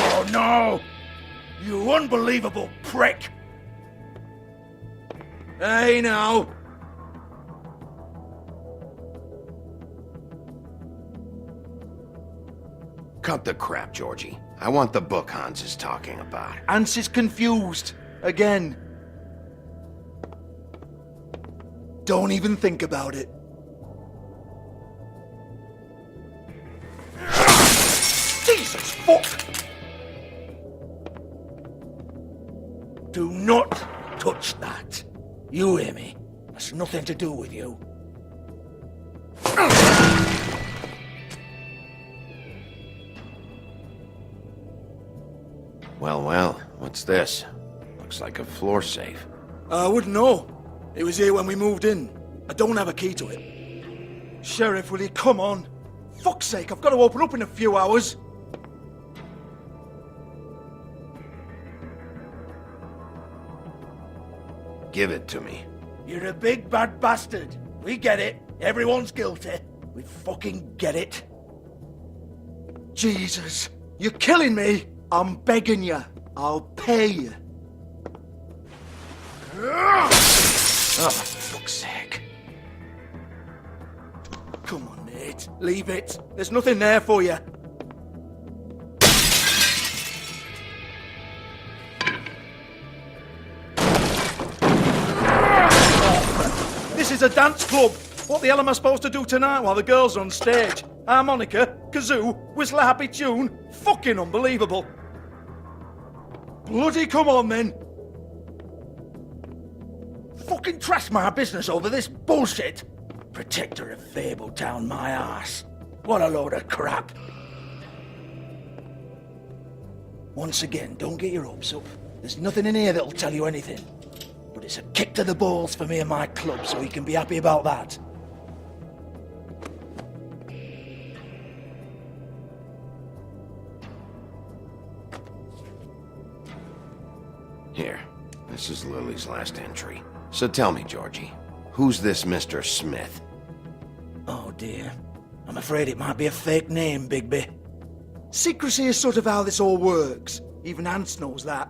Oh no! You unbelievable prick! Hey now! Cut the crap, Georgie. I want the book Hans is talking about. Hans is confused. Again. Don't even think about it. Jesus fuck! Do not touch that. You hear me? That's nothing to do with you. Well, what's this? Looks like a floor safe. I wouldn't know. It was here when we moved in. I don't have a key to it. Sheriff, will you come on? Fuck's sake, I've got to open up in a few hours. Give it to me. You're a big bad bastard. We get it. Everyone's guilty. We fucking get it. Jesus, you're killing me. I'm begging you. I'll pay you. Oh, for fuck's sake. Come on, mate. Leave it. There's nothing there for you. This is a dance club. What the hell am I supposed to do tonight while the girls are on stage? Harmonica, kazoo, whistle a happy tune? Fucking unbelievable. Bloody come on then. Fucking trash my business over this bullshit. Protector of Fabletown, my ass. What a load of crap. Once again, don't get your hopes up. There's nothing in here that'll tell you anything. But it's a kick to the balls for me and my club, so we can be happy about that. Here, this is Lily's last entry. So tell me, Georgie, who's this Mr. Smith? Oh dear. I'm afraid it might be a fake name, Bigby. Secrecy is sort of how this all works. Even Hans knows that.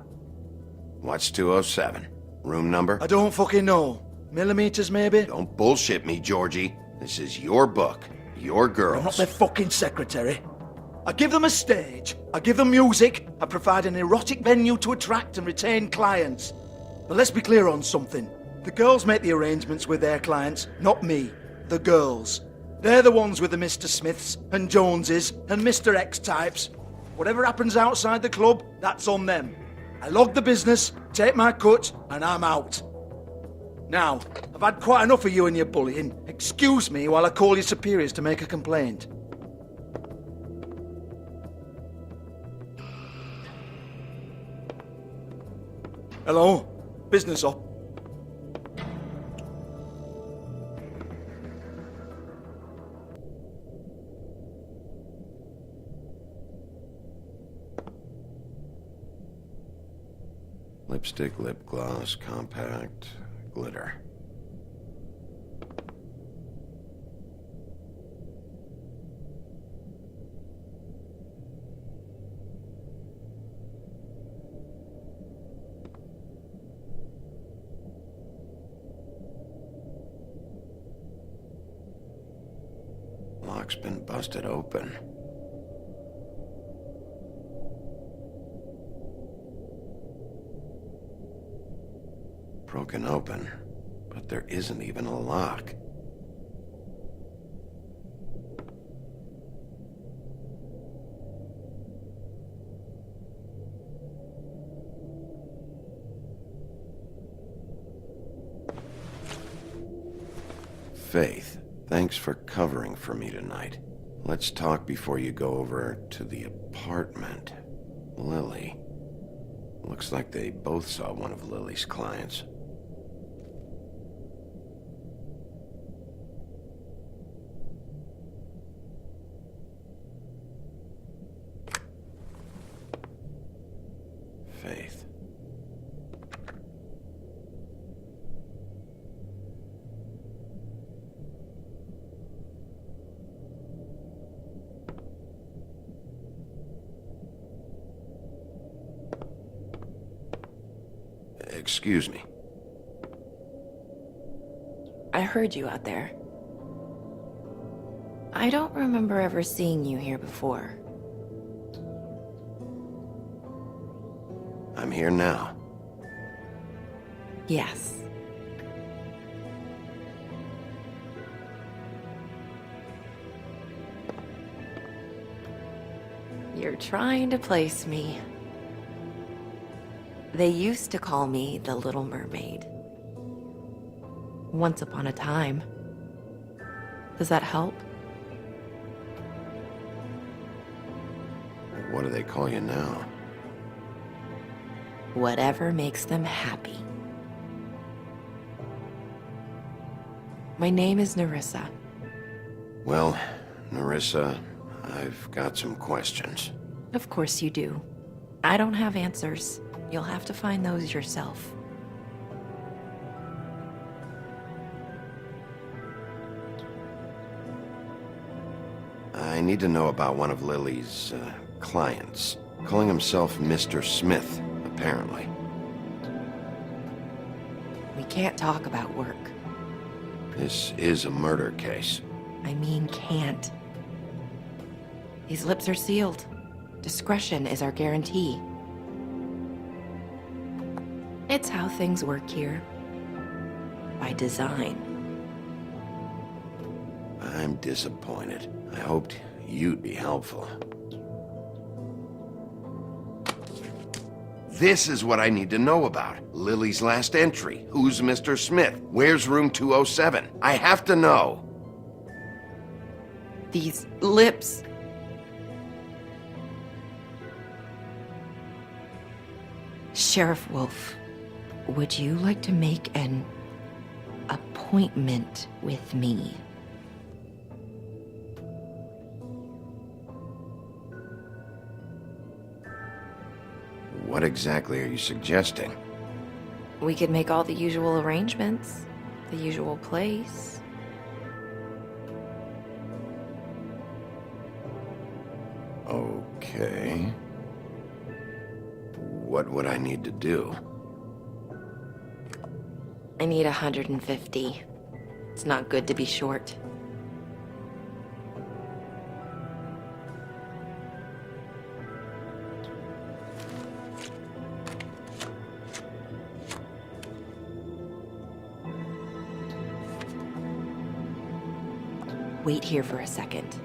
What's 207? Room number? I don't fucking know. Millimeters, maybe? Don't bullshit me, Georgie. This is your book. Your girls. I'm not their fucking secretary. I give them a stage, I give them music, I provide an erotic venue to attract and retain clients. But let's be clear on something. The girls make the arrangements with their clients, not me. The girls. They're the ones with the Mr. Smiths and Joneses and Mr. X types. Whatever happens outside the club, that's on them. I log the business, take my cut, and I'm out. Now, I've had quite enough of you and your bullying. Excuse me while I call your superiors to make a complaint. Hello? Business up. Lipstick, lip gloss, compact, glitter. Lock's been busted open. Broken open, but there isn't even a lock. Faith, thanks for covering for me tonight. Let's talk before you go over to the apartment. Lily. Looks like they both saw one of Lily's clients. Faith. Excuse me. I heard you out there. I don't remember ever seeing you here before. I'm here now. Yes. You're trying to place me. They used to call me the Little Mermaid. Once upon a time. Does that help? What do they call you now? Whatever makes them happy. My name is Nerissa. Well, Nerissa, I've got some questions. Of course you do. I don't have answers. You'll have to find those yourself. I need to know about one of Lily's clients. Calling himself Mr. Smith, apparently. We can't talk about work. This is a murder case. I mean can't. These lips are sealed. Discretion is our guarantee. It's how things work here. By design. I'm disappointed. I hoped you'd be helpful. This is what I need to know about. Lily's last entry. Who's Mr. Smith? Where's room 207? I have to know. These lips. Sheriff Wolf, would you like to make an appointment with me? What exactly are you suggesting? We could make all the usual arrangements. The usual place. Okay. What would I need to do? I need 150. It's not good to be short. Wait here for a second.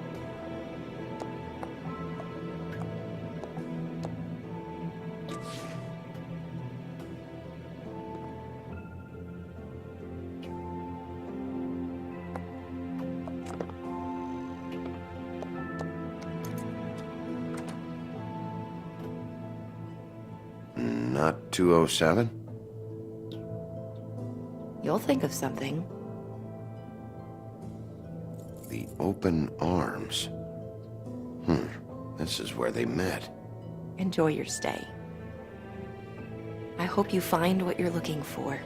Not 207? You'll think of something. The open arms. This is where they met. Enjoy your stay. I hope you find what you're looking for.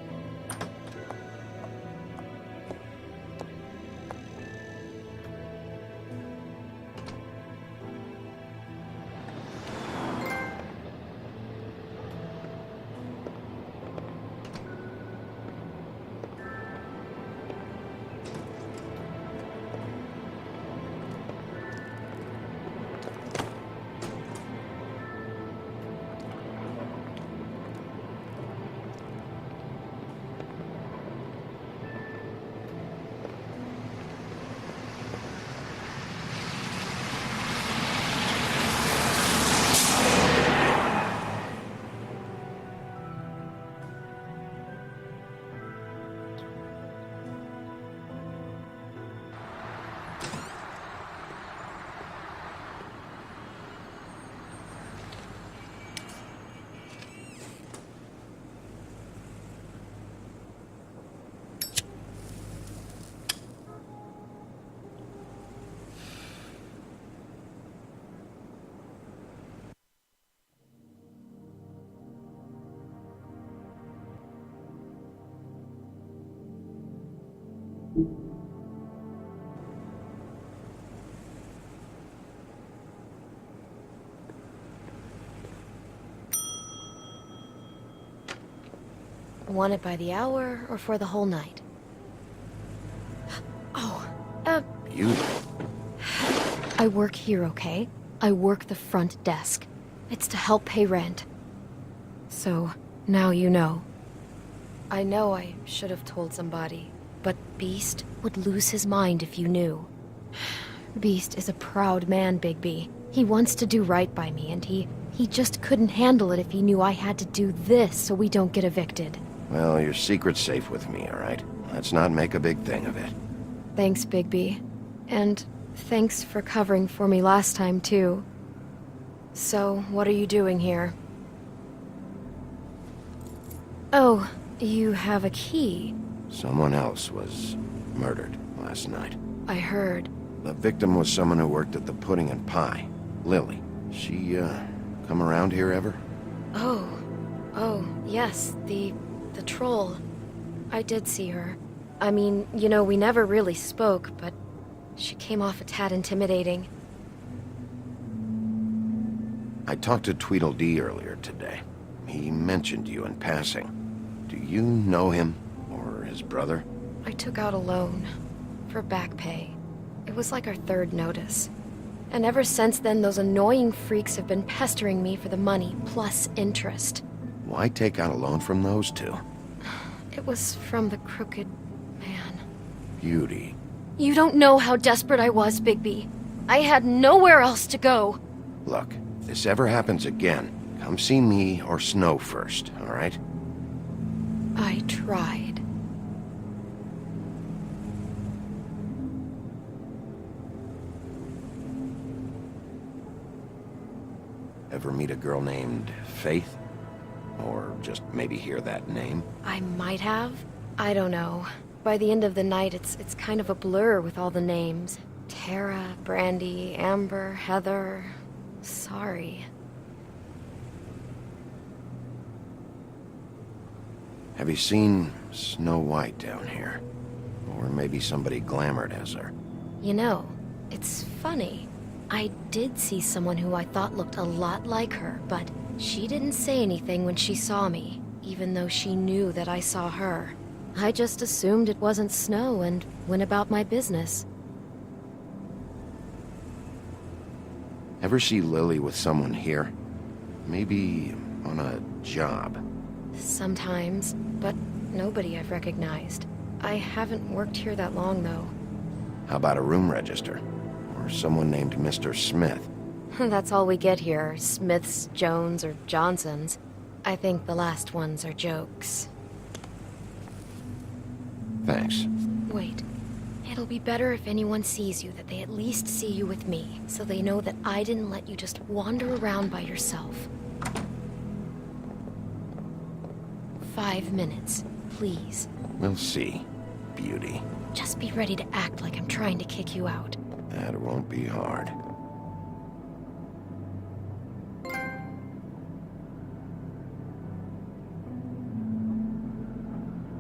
Want it by the hour or for the whole night? Oh, You? I work here, okay? I work the front desk. It's to help pay rent. So, now you know. I know I should have told somebody, but Beast would lose his mind if you knew. Beast is a proud man, Bigby. He wants to do right by me, and he just couldn't handle it if he knew I had to do this so we don't get evicted. Well, your secret's safe with me, all right? Let's not make a big thing of it. Thanks, Bigby. And thanks for covering for me last time, too. So, what are you doing here? Oh, you have a key. Someone else was murdered last night. I heard. The victim was someone who worked at the Pudding and Pie. Lily. She, come around here ever? Oh, yes, the troll. I did see her. I mean, you know, we never really spoke, but she came off a tad intimidating. I talked to Tweedledee earlier today. He mentioned you in passing. Do you know him, or his brother? I took out a loan for back pay. It was like our third notice. And ever since then, those annoying freaks have been pestering me for the money, plus interest. Why take out a loan from those two? It was from the crooked man. Beauty. You don't know how desperate I was, Bigby. I had nowhere else to go. Look, if this ever happens again, come see me or Snow first, all right? I tried. Ever meet a girl named Faith? Or just maybe hear that name? I might have. I don't know. By the end of the night, it's kind of a blur with all the names. Tara, Brandy, Amber, Heather... Sorry. Have you seen Snow White down here? Or maybe somebody glamored as her? You know, it's funny. I did see someone who I thought looked a lot like her, but she didn't say anything when she saw me, even though she knew that I saw her. I just assumed it wasn't Snow and went about my business. Ever see Lily with someone here? Maybe on a job? Sometimes, but nobody I've recognized. I haven't worked here that long, though. How about a room register? Or someone named Mr. Smith? That's all we get here, Smiths, Jones, or Johnsons. I think the last ones are jokes. Thanks. Wait. It'll be better if anyone sees you that they at least see you with me, so they know that I didn't let you just wander around by yourself. 5 minutes, please. We'll see, beauty. Just be ready to act like I'm trying to kick you out. That won't be hard.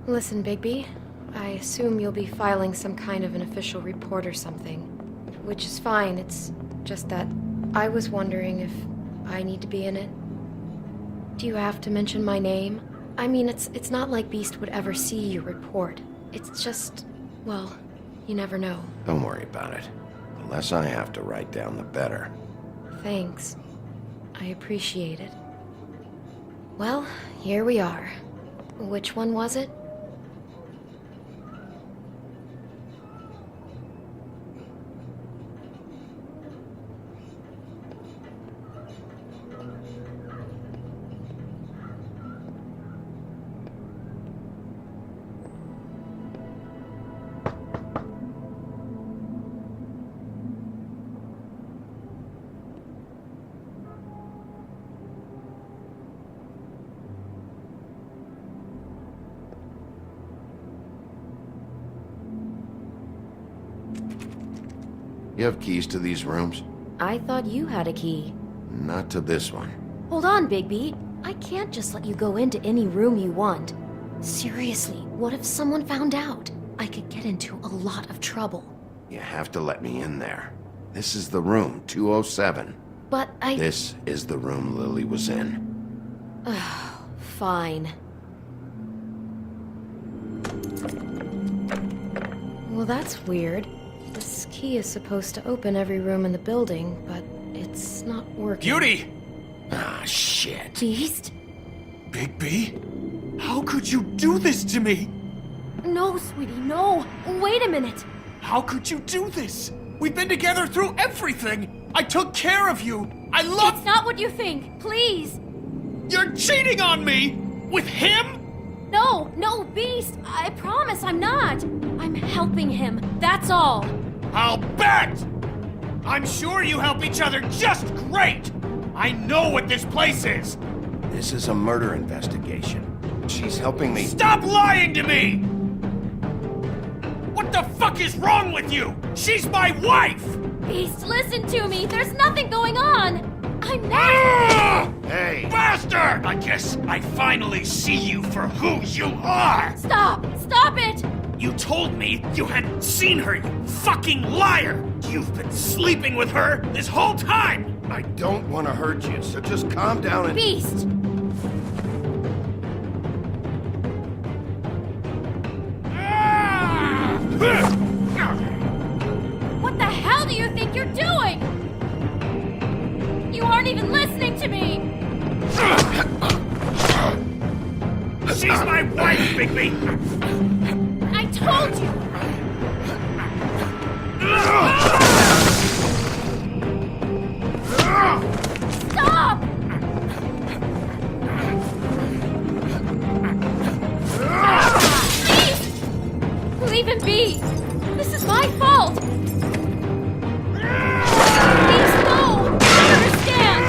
Listen, Bigby. I assume you'll be filing some kind of an official report or something. Which is fine, it's just that I was wondering if I need to be in it. Do you have to mention my name? I mean, it's not like Beast would ever see your report. It's just, well, you never know. Don't worry about it. The less I have to write down, the better. Thanks. I appreciate it. Well, here we are. Which one was it? You have keys to these rooms? I thought you had a key. Not to this one. Hold on, Bigby. I can't just let you go into any room you want. Seriously, what if someone found out? I could get into a lot of trouble. You have to let me in there. This is the room, 207. But I... This is the room Lily was in. Fine. Well, that's weird. This key is supposed to open every room in the building, but it's not working. Beauty! Ah, shit. Beast? Bigby? How could you do this to me? No, sweetie, no. Wait a minute. How could you do this? We've been together through everything. I took care of you. I love... It's not what you think. Please. You're cheating on me! With him? No, Beast. I promise I'm not. I'm helping him. That's all. I'll bet! I'm sure you help each other just great! I know what this place is! This is a murder investigation. She's helping me... Stop lying to me! What the fuck is wrong with you? She's my wife! Beast, listen to me. There's nothing going on. I'm not... Ah! Hey! Bastard! I guess I finally see you for who you are! Stop! Stop it! You told me you hadn't seen her, you fucking liar! You've been sleeping with her this whole time! I don't want to hurt you, so just calm down and... Beast! What the hell do you think you're doing? You aren't even listening to me! She's my wife, Bigby! I told you! Stop! Please! Leave him be! This is my fault! Please, no! I understand!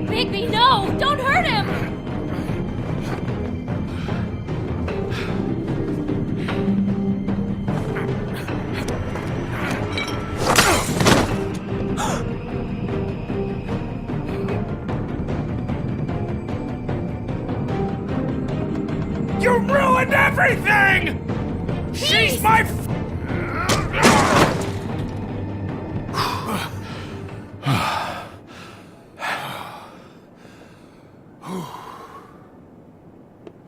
Bigby, no! Don't hurt him! You ruined everything! She's my...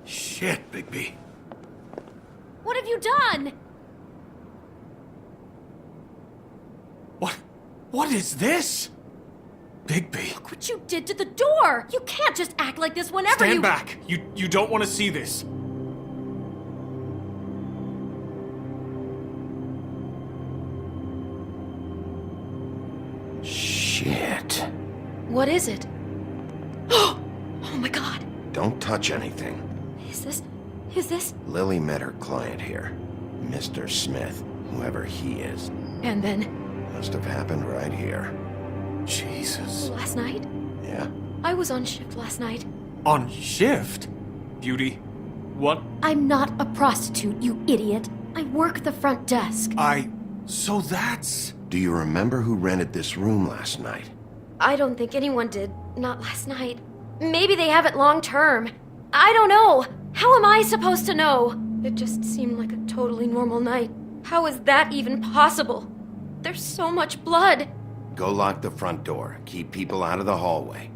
Shh. Shit, Bigby. What have you done? What is this? Bigby. Look what you did to the door! You can't just act like this whenever Stand back! You don't want to see this. Shit. What is it? Oh my god! Don't touch anything. Is this... Lily met her client here. Mr. Smith, whoever he is. And then... Must have happened right here. Jesus. Last night? Yeah? I was on shift last night. On shift? Beauty, what? I'm not a prostitute, you idiot. I work the front desk. So that's... Do you remember who rented this room last night? I don't think anyone did. Not last night. Maybe they have it long term. I don't know. How am I supposed to know? It just seemed like a totally normal night. How is that even possible? There's so much blood. Go lock the front door. Keep people out of the hallway.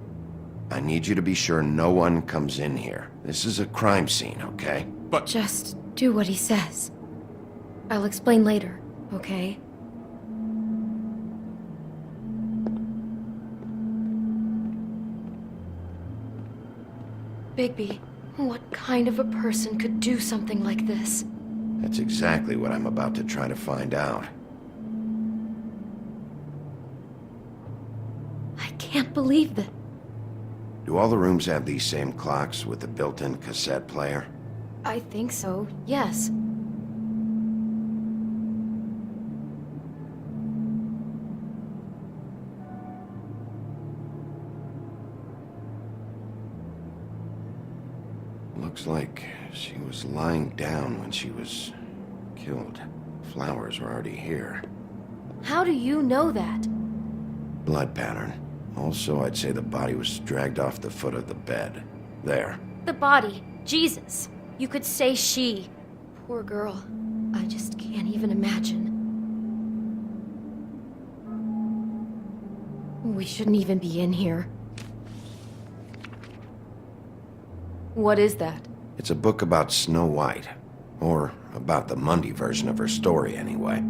I need you to be sure no one comes in here. This is a crime scene, okay? But... Just do what he says. I'll explain later, okay? Bigby, what kind of a person could do something like this? That's exactly what I'm about to try to find out. I can't believe that. Do all the rooms have these same clocks with the built-in cassette player? I think so, yes. Looks like she was lying down when she was killed. Flowers were already here. How do you know that? Blood pattern. Also, I'd say the body was dragged off the foot of the bed. There. The body. Jesus. You could say she. Poor girl. I just can't even imagine. We shouldn't even be in here. What is that? It's a book about Snow White. Or about the Mundy version of her story, anyway.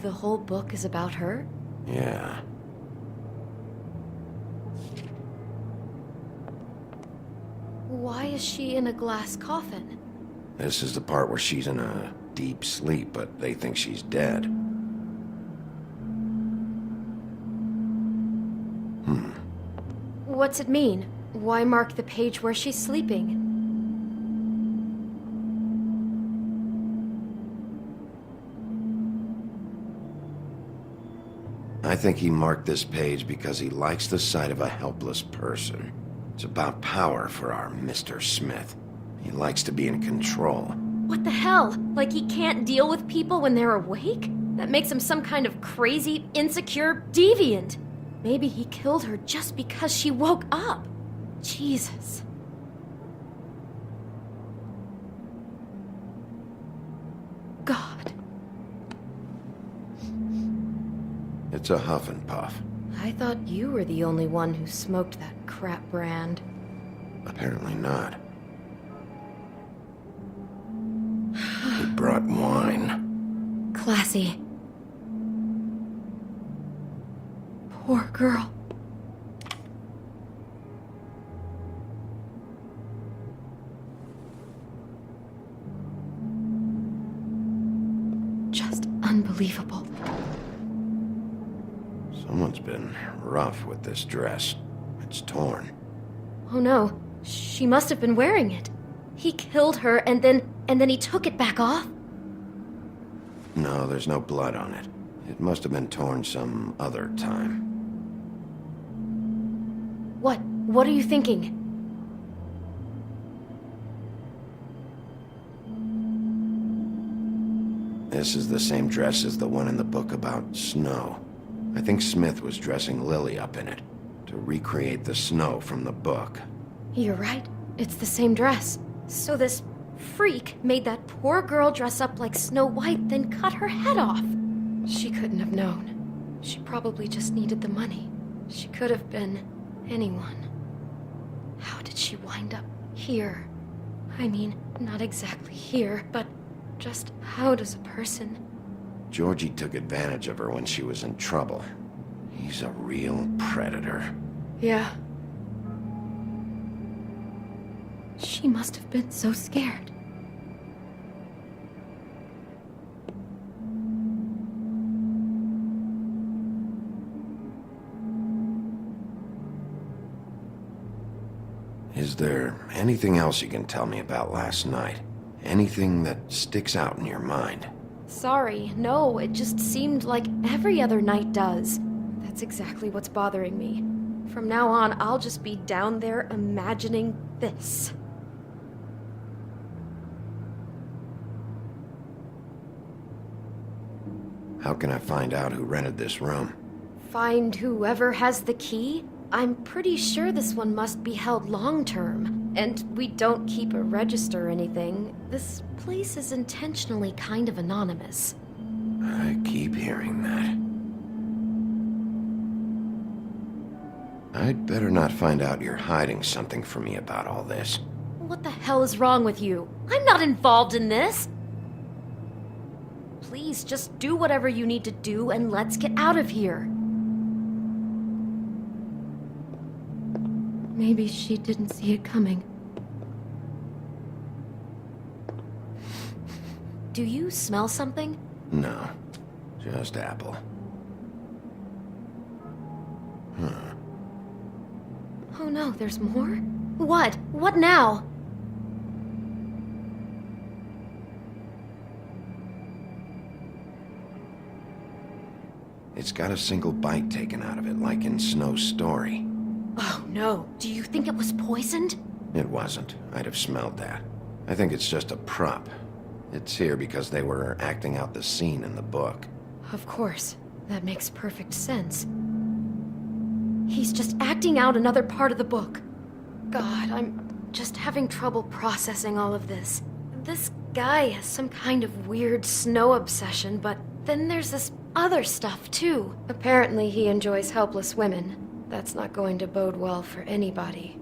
The whole book is about her? Yeah. Why is she in a glass coffin? This is the part where she's in a deep sleep, but they think she's dead. What's it mean? Why mark the page where she's sleeping? I think he marked this page because he likes the sight of a helpless person. It's about power for our Mr. Smith. He likes to be in control. What the hell? Like he can't deal with people when they're awake? That makes him some kind of crazy, insecure deviant. Maybe he killed her just because she woke up. Jesus. God. It's a huff and puff. I thought you were the only one who smoked that crap brand. Apparently not. He brought wine. Classy. Poor girl. Just unbelievable. Someone's been rough with this dress. It's torn. Oh no, she must have been wearing it. He killed her and then he took it back off? No, there's no blood on it. It must have been torn some other time. What are you thinking? This is the same dress as the one in the book about snow. I think Smith was dressing Lily up in it, to recreate the snow from the book. You're right. It's the same dress. So this freak made that poor girl dress up like Snow White, then cut her head off. She couldn't have known. She probably just needed the money. She could have been anyone. How did she wind up here? I mean, not exactly here, but just how does a person... Georgie took advantage of her when she was in trouble. He's a real predator. Yeah. She must have been so scared. Is there anything else you can tell me about last night? Anything that sticks out in your mind? Sorry, no, it just seemed like every other night does. That's exactly what's bothering me. From now on, I'll just be down there imagining this. How can I find out who rented this room? Find whoever has the key? I'm pretty sure this one must be held long-term. And we don't keep a register or anything. This place is intentionally kind of anonymous. I keep hearing that. I'd better not find out you're hiding something from me about all this. What the hell is wrong with you? I'm not involved in this! Please, just do whatever you need to do and let's get out of here. Maybe she didn't see it coming. Do you smell something? No, just apple. Oh no, there's more? What? What now? It's got a single bite taken out of it, like in Snow's story. Oh no, do you think it was poisoned? It wasn't. I'd have smelled that. I think it's just a prop. It's here because they were acting out the scene in the book. Of course. That makes perfect sense. He's just acting out another part of the book. God, I'm just having trouble processing all of this. This guy has some kind of weird snow obsession, but then there's this other stuff too. Apparently he enjoys helpless women. That's not going to bode well for anybody.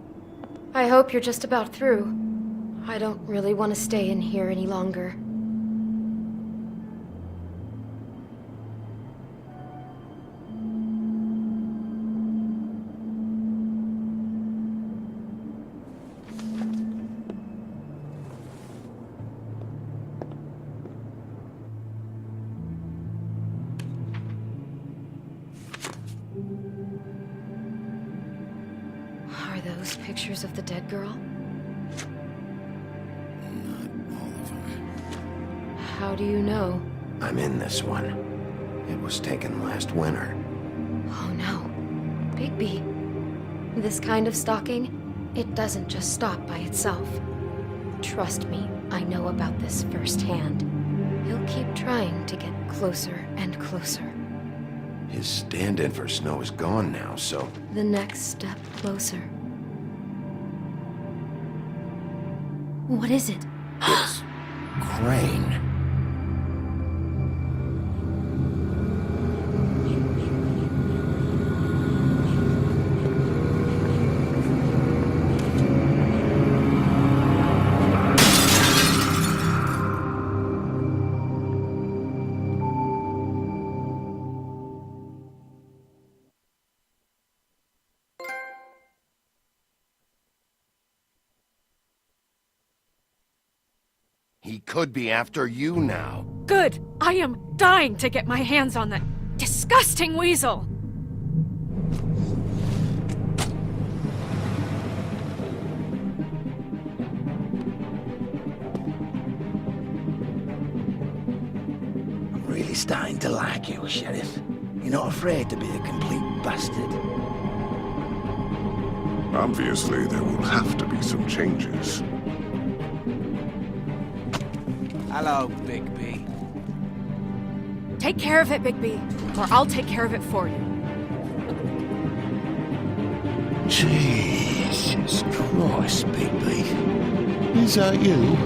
I hope you're just about through. I don't really want to stay in here any longer. Are those pictures of the dead girl? How do you know? I'm in this one. It was taken last winter. Oh no. Bigby. This kind of stalking, it doesn't just stop by itself. Trust me, I know about this firsthand. He'll keep trying to get closer and closer. His stand-in for Snow is gone now, so... The next step closer. What is it? It's... Crane. He could be after you now. Good! I am dying to get my hands on that disgusting weasel! I'm really starting to like you, Sheriff. You're not afraid to be a complete bastard. Obviously, there will have to be some changes. Hello, Bigby. Take care of it, Bigby, or I'll take care of it for you. Jesus Christ, Bigby. Is that you?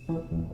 you.